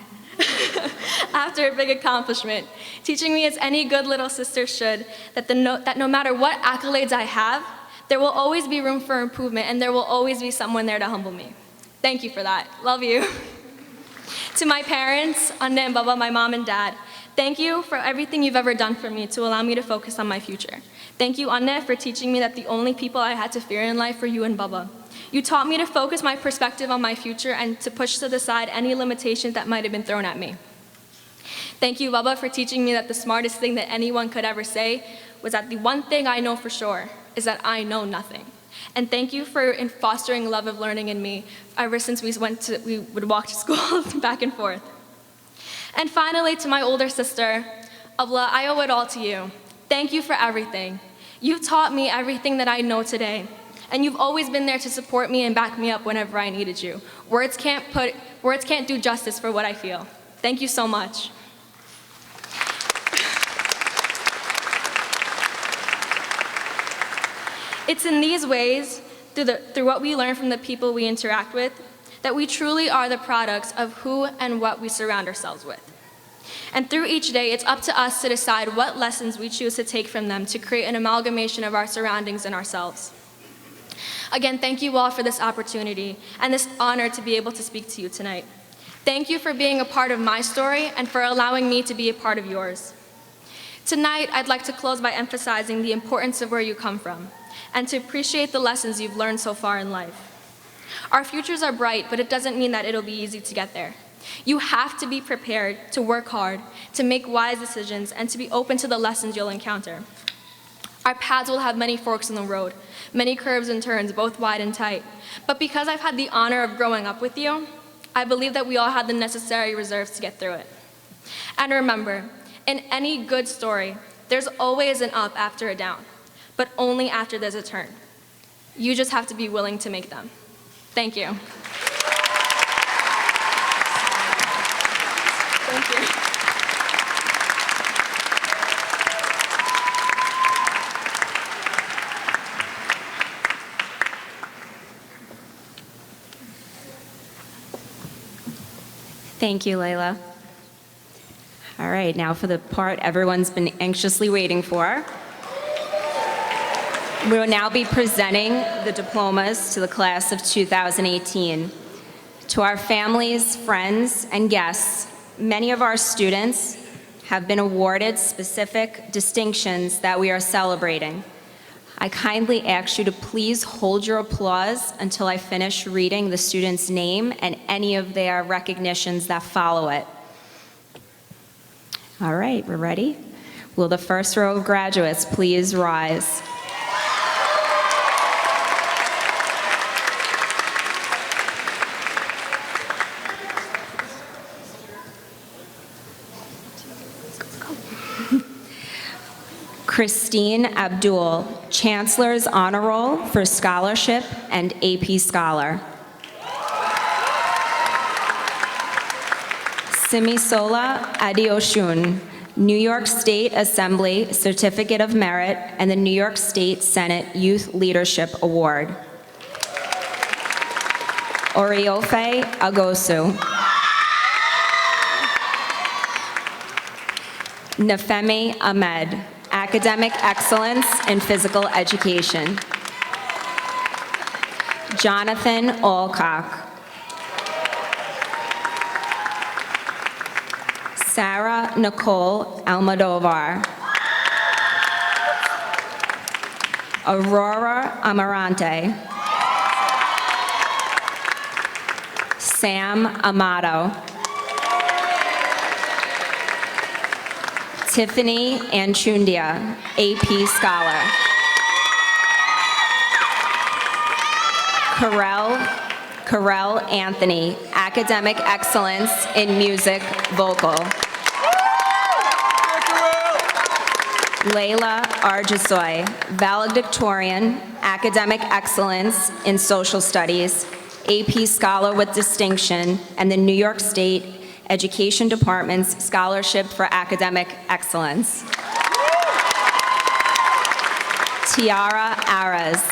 Speaker 6: after a big accomplishment, teaching me as any good little sister should, that no matter what accolades I have, there will always be room for improvement and there will always be someone there to humble me. Thank you for that. Love you. To my parents, Anne and Baba, my mom and dad, thank you for everything you've ever done for me to allow me to focus on my future. Thank you, Anne, for teaching me that the only people I had to fear in life were you and Baba. You taught me to focus my perspective on my future and to push to the side any limitations that might have been thrown at me. Thank you, Baba, for teaching me that the smartest thing that anyone could ever say was that the one thing I know for sure is that I know nothing. And thank you for fostering love of learning in me ever since we would walk to school back and forth. And finally, to my older sister, Abla, I owe it all to you. Thank you for everything. You've taught me everything that I know today. And you've always been there to support me and back me up whenever I needed you. Words can't do justice for what I feel. Thank you so much. It's in these ways, through what we learn from the people we interact with, that we truly are the products of who and what we surround ourselves with. And through each day, it's up to us to decide what lessons we choose to take from them to create an amalgamation of our surroundings and ourselves. Again, thank you all for this opportunity and this honor to be able to speak to you tonight. Thank you for being a part of my story and for allowing me to be a part of yours. Tonight, I'd like to close by emphasizing the importance of where you come from and to appreciate the lessons you've learned so far in life. Our futures are bright, but it doesn't mean that it'll be easy to get there. You have to be prepared to work hard, to make wise decisions, and to be open to the lessons you'll encounter. Our paths will have many forks in the road, many curves and turns, both wide and tight. But because I've had the honor of growing up with you, I believe that we all have the necessary reserves to get through it. And remember, in any good story, there's always an up after a down, but only after there's a turn. You just have to be willing to make them. Thank you. Thank you.
Speaker 8: Thank you, Layla. All right, now for the part everyone's been anxiously waiting for. We will now be presenting the diplomas to the class of 2018. To our families, friends, and guests, many of our students have been awarded specific distinctions that we are celebrating. I kindly ask you to please hold your applause until I finish reading the student's name and any of their recognitions that follow it. All right, we're ready? Will the first row of graduates please rise? Christine Abdul, Chancellor's Honor Roll for Scholarship and AP Scholar. Simisola Adeosun, New York State Assembly Certificate of Merit and the New York State Senate Youth Leadership Award. Oriofe Agosu. Nafemi Ahmed, Academic Excellence in Physical Education. Jonathan Alcock. Sarah Nicole Almodovar. Aurora Amarante. Sam Amato. Tiffany Anchundia, AP Scholar. Carell Anthony, Academic Excellence in Music, Vocal. Layla Argisoy, Valedictorian, Academic Excellence in Social Studies, AP Scholar with Distinction, and the New York State Education Department's Scholarship for Academic Excellence. Tiara Aras.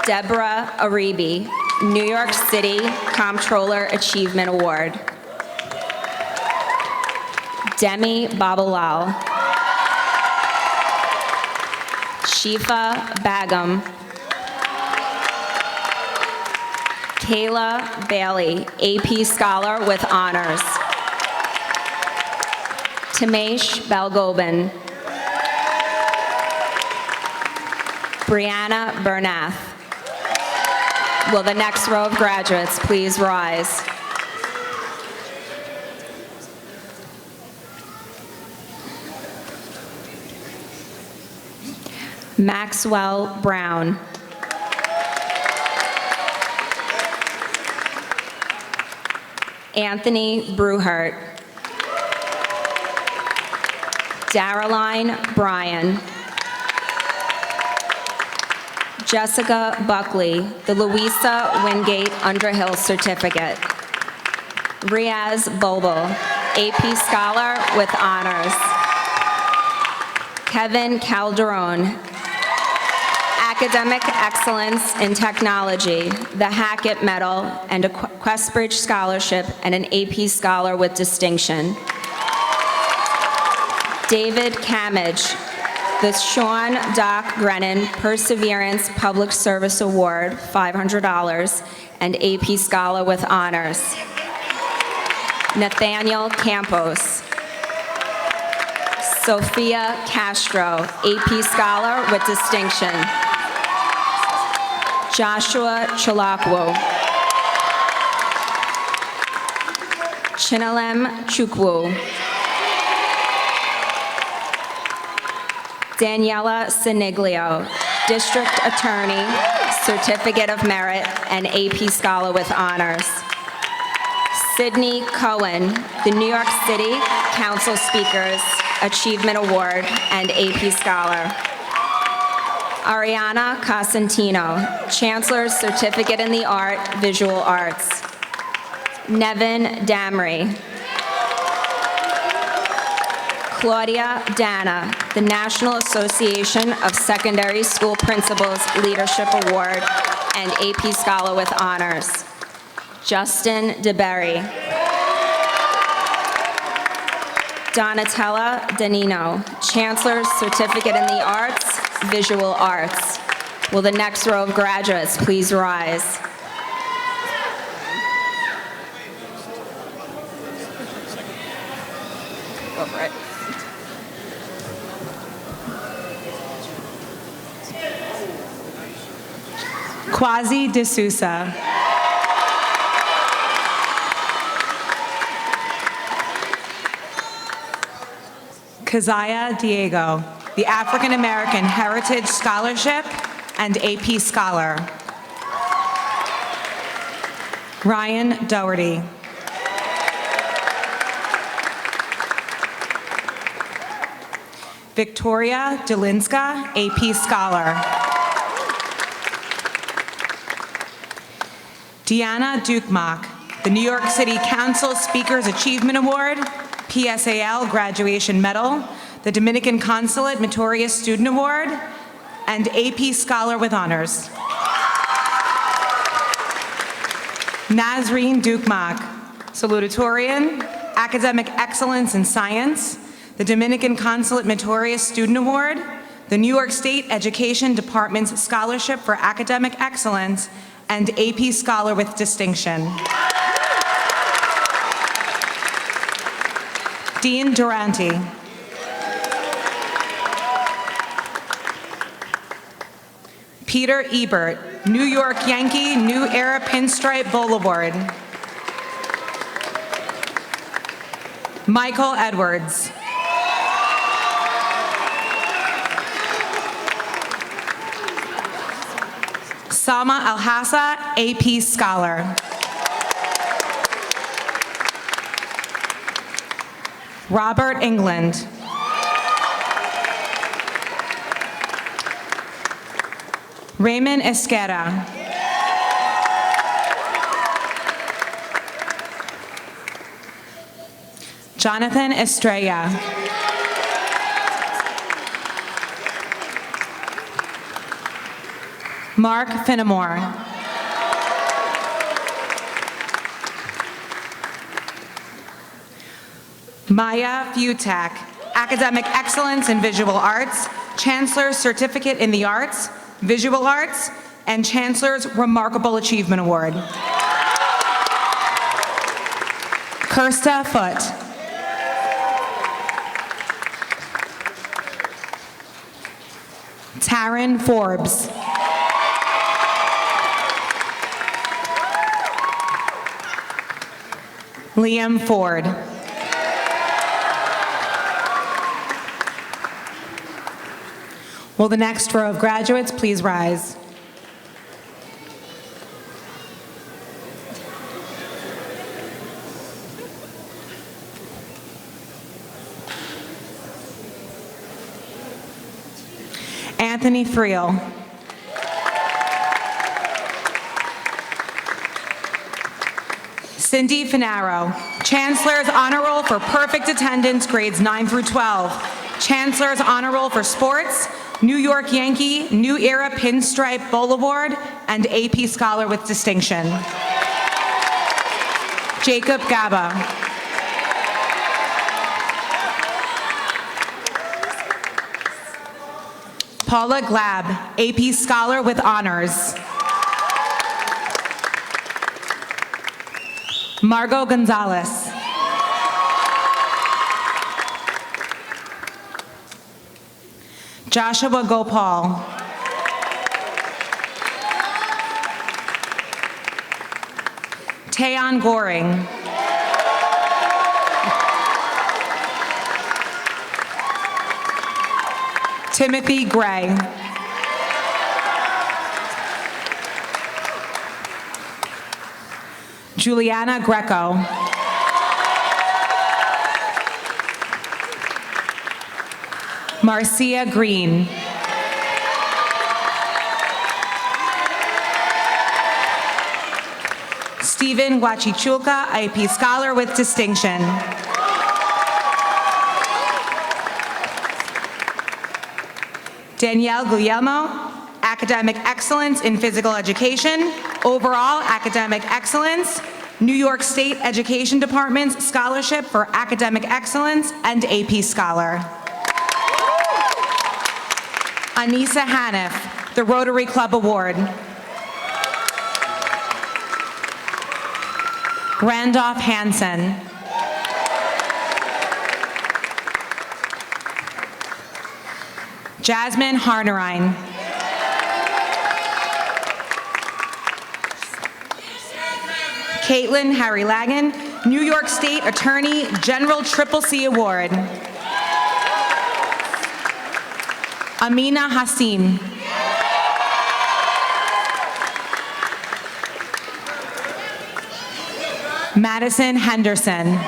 Speaker 8: Deborah Aribi, New York City Comptroller Achievement Award. Demi Babalal. Shifa Bagum. Kayla Bailey, AP Scholar with Honors. Tamesh Balgobin. Brianna Bernath. Will the next row of graduates please rise? Maxwell Brown. Anthony Bruhart. Dareline Bryan. Jessica Buckley, the Louisa Wingate Underhill Certificate. Riaz Boble, AP Scholar with Honors. Kevin Calderon, Academic Excellence in Technology, the Hackett Medal, and a Questbridge Scholarship and an AP Scholar with Distinction. David Camage, the Sean Doc Grennan Perseverance Public Service Award, $500, and AP Scholar with Honors. Nathaniel Campos. Sophia Castro, AP Scholar with Distinction. Joshua Chalakwo. Chinalem Chukwu. Daniela Siniglio, District Attorney, Certificate of Merit, and AP Scholar with Honors. Sydney Cohen, the New York City Council Speakers Achievement Award and AP Scholar. Ariana Cosentino, Chancellor's Certificate in the Art, Visual Arts. Nevin Damry. Claudia Dana, the National Association of Secondary School Principals Leadership Award and AP Scholar with Honors. Justin DeBerry. Donatella Danino, Chancellor's Certificate in the Arts, Visual Arts. Will the next row of graduates please rise? Go for it.
Speaker 1: Quasi D'Souza. Keziah Diego, the African American Heritage Scholarship and AP Scholar. Ryan Doherty. Victoria Delinska, AP Scholar. Deanna Dukmak, the New York City Council Speakers Achievement Award, PSAL Graduation Medal, the Dominican Consulate Meritorious Student Award, and AP Scholar with Honors. Nazreen Dukmak, salutatorian, Academic Excellence in Science, the Dominican Consulate Meritorious Student Award, the New York State Education Department's Scholarship for Academic Excellence, and AP Scholar with Distinction. Dean Durante. Peter Ebert, New York Yankee New Era Pinstripe Bowl Award. Michael Edwards. Salma Alhassa, AP Scholar. Robert England. Raymond Esquera. Jonathan Estrella. Mark Finnemore. Maya Futak, Academic Excellence in Visual Arts, Chancellor's Certificate in the Arts, Visual Arts, and Chancellor's Remarkable Achievement Award. Kirsta Foote. Taryn Forbes. Liam Ford. Will the next row of graduates please rise? Anthony Friel. Cindy Finaro, Chancellor's Honor Roll for Perfect Attendance, grades 9 through 12. Chancellor's Honor Roll for Sports, New York Yankee New Era Pinstripe Bowl Award, and AP Scholar with Distinction. Jacob Gaba. Paula Glab, AP Scholar with Honors. Margot Gonzalez. Joshua Gopal. Tayon Goring. Timothy Gray. Juliana Greco. Marcia Green. Stephen Huachichulca, IP Scholar with Distinction. Danielle Guglielmo, Academic Excellence in Physical Education, Overall Academic Excellence, New York State Education Department's Scholarship for Academic Excellence, and AP Scholar. Anissa Haniff, the Rotary Club Award. Randolph Hansen. Jasmine Harnerine. Caitlin Harry Lagan, New York State Attorney General Triple C Award. Amina Hassim. Madison Henderson.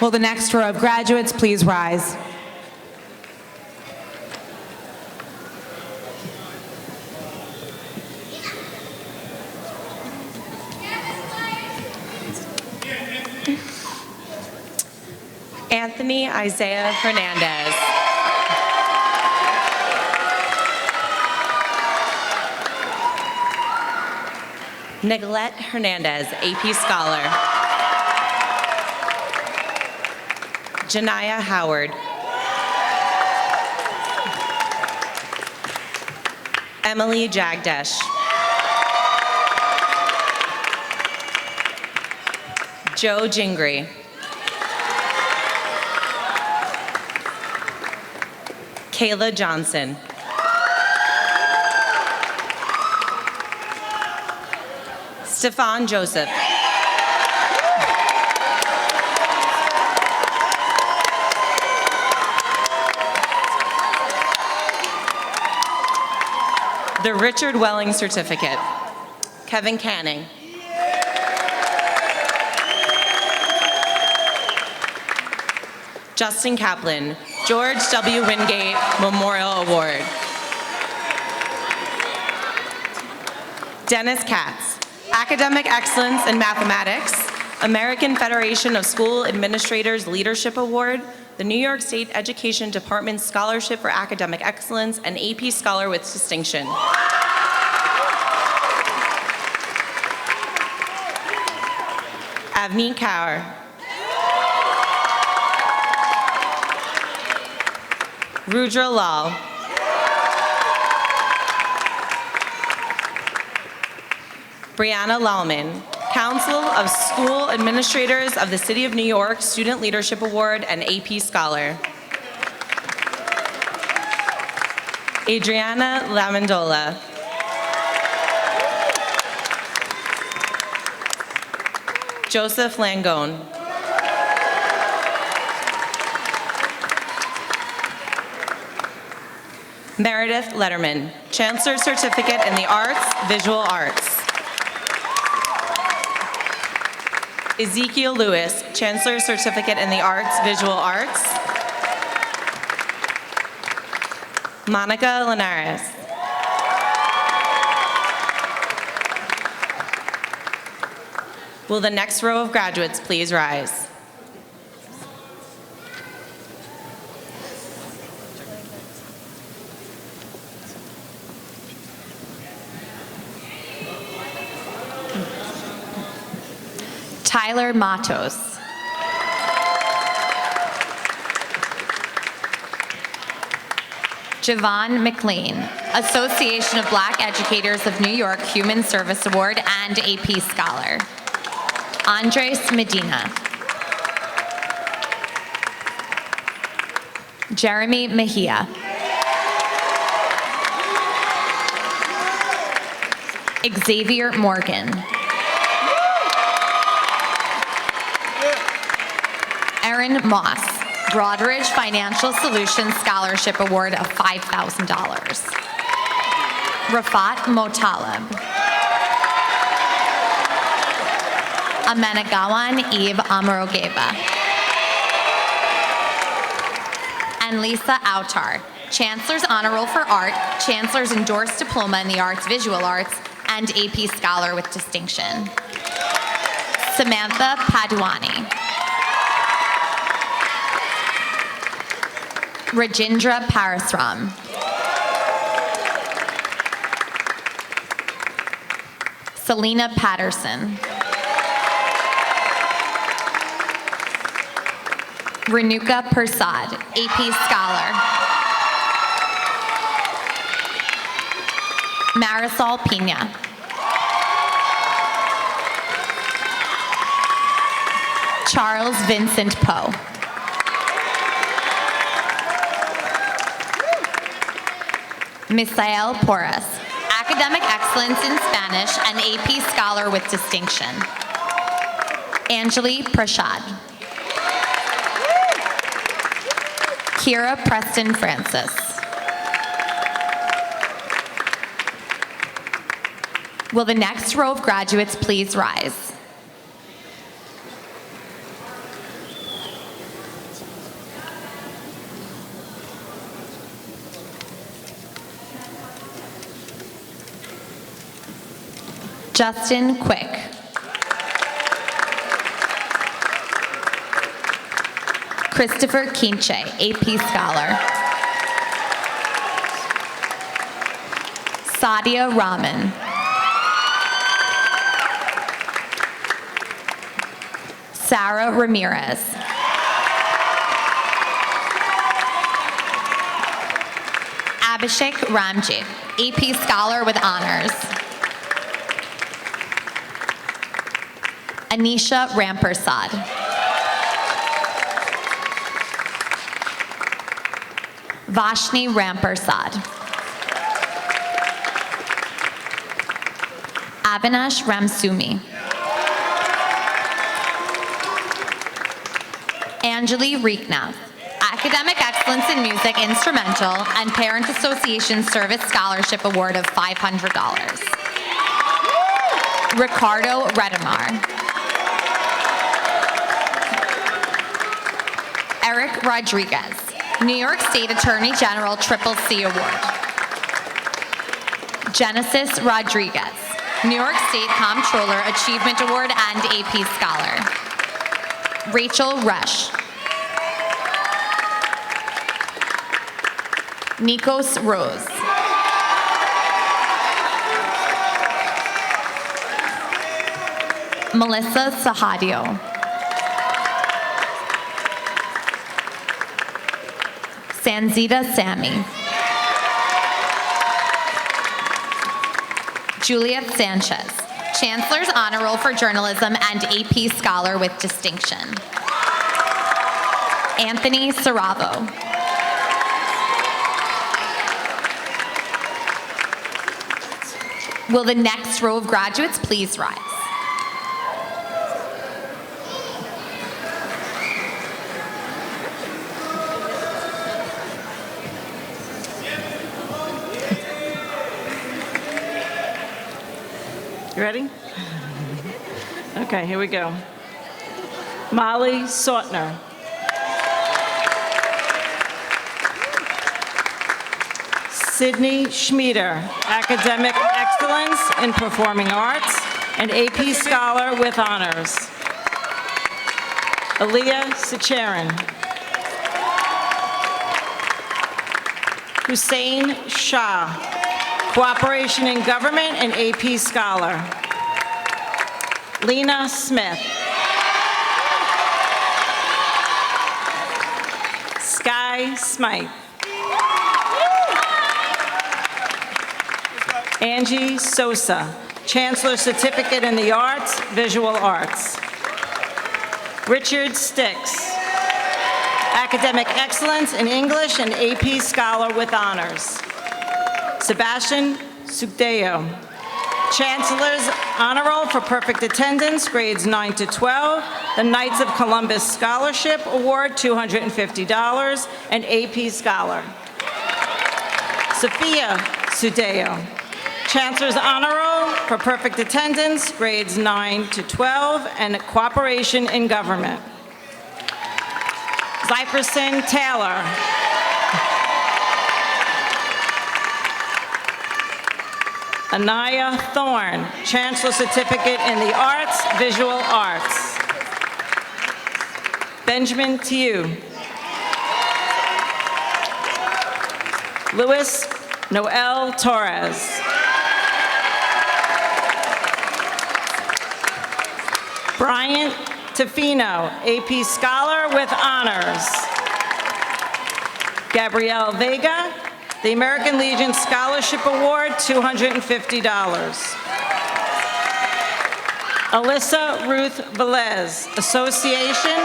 Speaker 1: Will the next row of graduates please rise?
Speaker 11: Anthony Isaiah Hernandez. Nicolette Hernandez, AP Scholar. Janiyah Howard. Emily Jagdesh. Joe Jingri. Kayla Johnson. Stefan Joseph. The Richard Welling Certificate. Kevin Canning. Justin Kaplan, George W. Wingate Memorial Award. Dennis Katz, Academic Excellence in Mathematics, American Federation of School Administrators Leadership Award, the New York State Education Department Scholarship for Academic Excellence, and AP Scholar with Distinction. Avneet Kaur. Rudra Lal. Brianna Lalman, Council of School Administrators of the City of New York Student Leadership Award and AP Scholar. Adriana Lamandola. Joseph Langone. Meredith Letterman, Chancellor's Certificate in the Arts, Visual Arts. Ezekiel Lewis, Chancellor's Certificate in the Arts, Visual Arts. Monica Linares. Will the next row of graduates please rise?
Speaker 12: Tyler Matos. Javon McLean, Association of Black Educators of New York Human Service Award and AP Scholar. Andres Medina. Jeremy Mejia. Xavier Morgan. Erin Moss, Broadridge Financial Solutions Scholarship Award of $5,000. Rafat Motaleb. Amenagawan Eve Amarogeva. And Lisa Autar, Chancellor's Honor Roll for Art, Chancellor's Endorsed Diploma in the Arts, Visual Arts, and AP Scholar with Distinction. Samantha Padwani. Rajindra Parasram. Selena Patterson. Renuka Persad, AP Scholar. Marisol Pina. Charles Vincent Poe. Misael Porras, Academic Excellence in Spanish and AP Scholar with Distinction. Anjali Prashad. Kira Preston Francis. Will the next row of graduates please rise? Justin Quick. Christopher Kinche, AP Scholar. Sadia Rahman. Sarah Ramirez. Abhishek Ramjit, AP Scholar with Honors. Anisha Rampersad. Vashni Rampersad. Avinash Ramsumi. Anjali Reeknath, Academic Excellence in Music Instrumental and Parent Association Service Scholarship Award of $500. Ricardo Redemar. Eric Rodriguez, New York State Attorney General Triple C Award. Genesis Rodriguez, New York State Comptroller Achievement Award and AP Scholar. Rachel Rush. Nikos Rose. Melissa Sahadio. Sanzita Sami. Juliet Sanchez, Chancellor's Honor Roll for Journalism and AP Scholar with Distinction. Anthony Saravo. Will the next row of graduates please rise?
Speaker 13: You ready? Okay, here we go. Molly Sautner. Sydney Schmieder, Academic Excellence in Performing Arts and AP Scholar with Honors. Aaliyah Secharan. Hussein Shah, Cooperation in Government and AP Scholar. Lena Smith. Sky Smythe. Angie Sosa, Chancellor's Certificate in the Arts, Visual Arts. Richard Sticks, Academic Excellence in English and AP Scholar with Honors. Sebastian Sugdeo, Chancellor's Honor Roll for Perfect Attendance, grades 9 to 12, the Knights of Columbus Scholarship Award, $250, and AP Scholar. Sophia Sudeo, Chancellor's Honor Roll for Perfect Attendance, grades 9 to 12, and Cooperation in Government. Zyferson Taylor, Anaya Thorne, Chancellor Certificate in the Arts, Visual Arts. Benjamin Tiu. Luis Noel Torres. Bryant Tofino, AP Scholar with Honors. Gabrielle Vega, the American Legion Scholarship Award, $250. Alyssa Ruth Velez, Association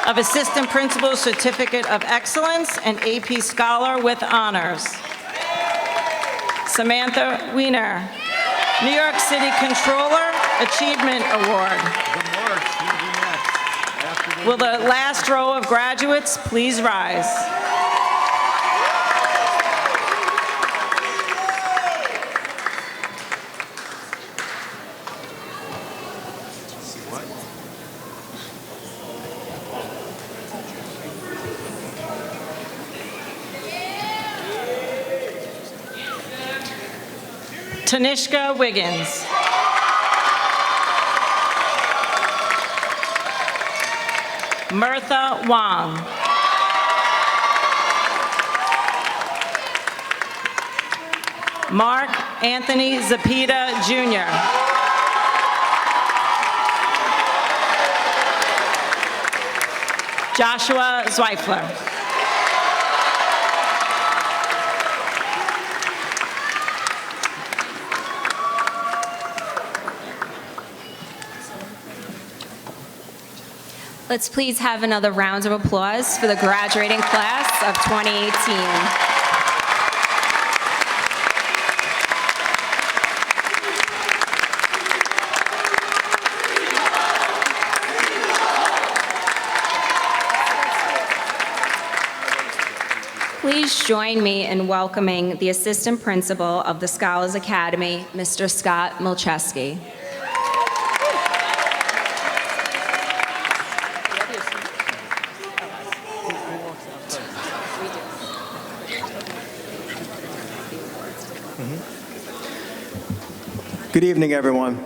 Speaker 13: of Assistant Principals Certificate of Excellence and AP Scholar with Honors. Samantha Wiener, New York City Controller Achievement Award. Will the last row of graduates please rise? Tanishka Wiggins. Mirtha Wong. Mark Anthony Zapita, Jr. Joshua Zweifler.
Speaker 8: Let's please have another round of applause for the graduating class of 2018. Please join me in welcoming the Assistant Principal of the Scholars Academy, Mr. Scott Milcheski.
Speaker 14: Good evening, everyone.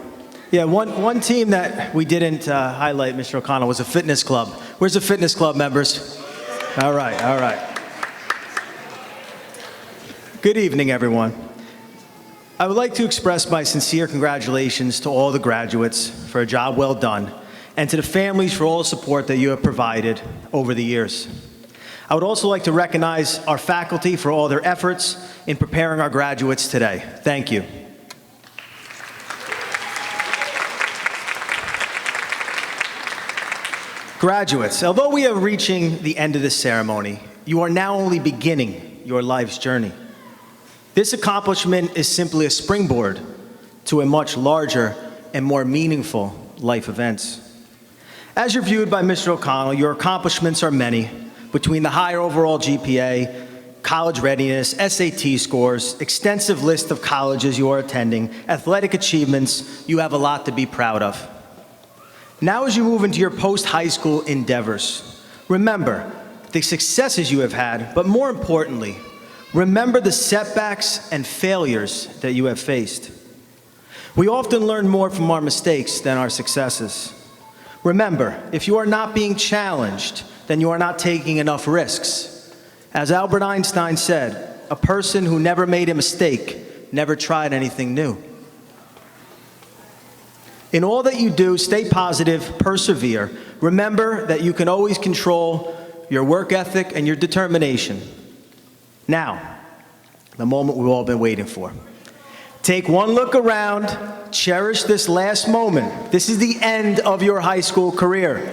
Speaker 14: Yeah, one team that we didn't highlight, Mr. O'Connell, was a fitness club. Where's the fitness club members? All right, all right. Good evening, everyone. I would like to express my sincere congratulations to all the graduates for a job well done, and to the families for all the support that you have provided over the years. I would also like to recognize our faculty for all their efforts in preparing our graduates today. Thank you. Graduates, although we are reaching the end of this ceremony, you are now only beginning your life's journey. This accomplishment is simply a springboard to a much larger and more meaningful life events. As reviewed by Mr. O'Connell, your accomplishments are many, between the higher overall GPA, college readiness, SAT scores, extensive list of colleges you are attending, athletic achievements. You have a lot to be proud of. Now as you move into your post-high school endeavors, remember the successes you have had, but more importantly, remember the setbacks and failures that you have faced. We often learn more from our mistakes than our successes. Remember, if you are not being challenged, then you are not taking enough risks. As Albert Einstein said, a person who never made a mistake never tried anything new. In all that you do, stay positive, persevere. Remember that you can always control your work ethic and your determination. Now, the moment we've all been waiting for. Take one look around, cherish this last moment. This is the end of your high school career.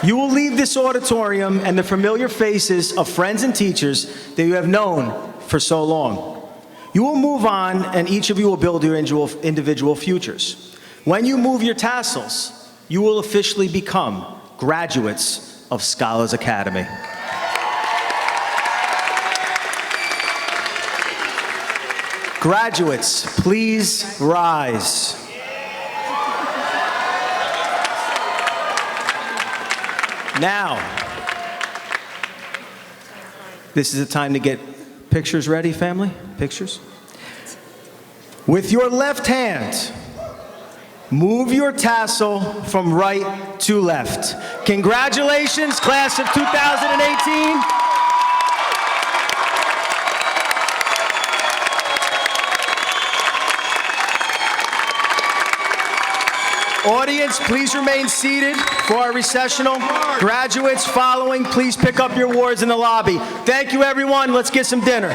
Speaker 14: You will leave this auditorium and the familiar faces of friends and teachers that you have known for so long. You will move on, and each of you will build your individual futures. When you move your tassels, you will officially become graduates of Scholars Academy. Graduates, please rise. Now, this is the time to get pictures ready, family. Pictures. With your left hand, move your tassel from right to left. Congratulations, class of 2018. Audience, please remain seated for our recessional. Graduates following, please pick up your awards in the lobby. Thank you, everyone. Let's get some dinner.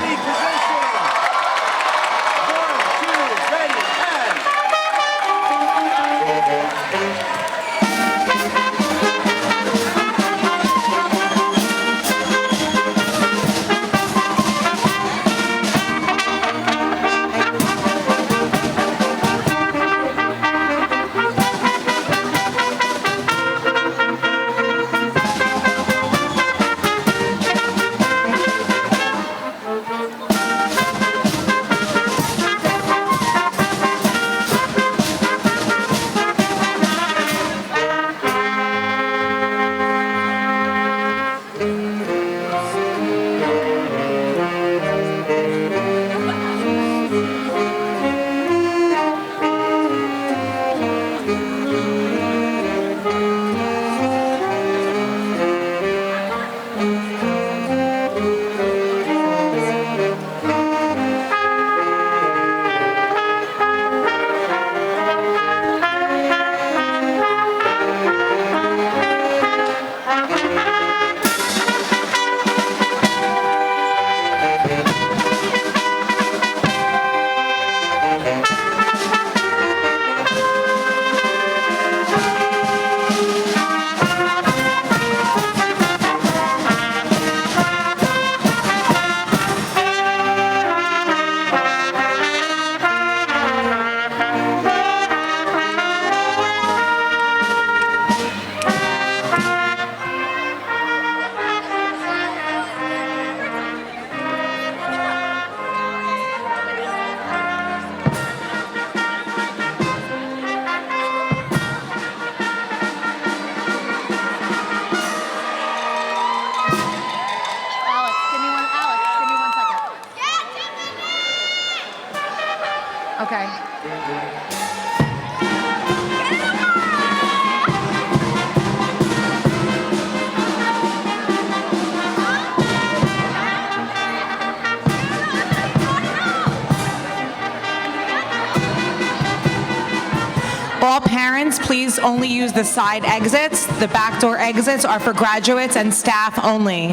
Speaker 1: All parents, please only use the side exits. The back door exits are for graduates and staff only.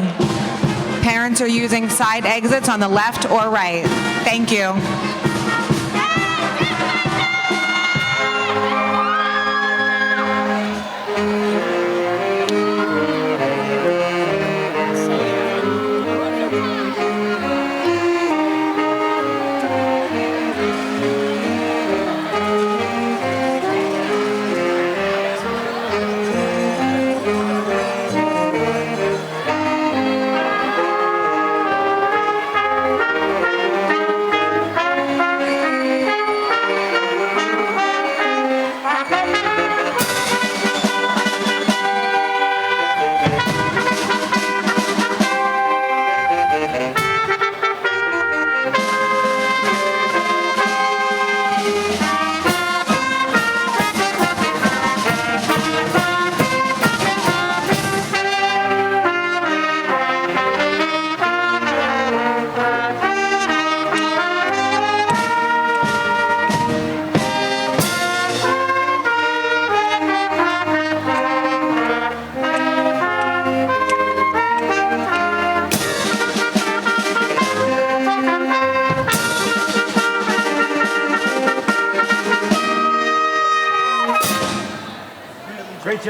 Speaker 1: Parents are using side exits on the left or right. Thank you.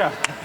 Speaker 2: job.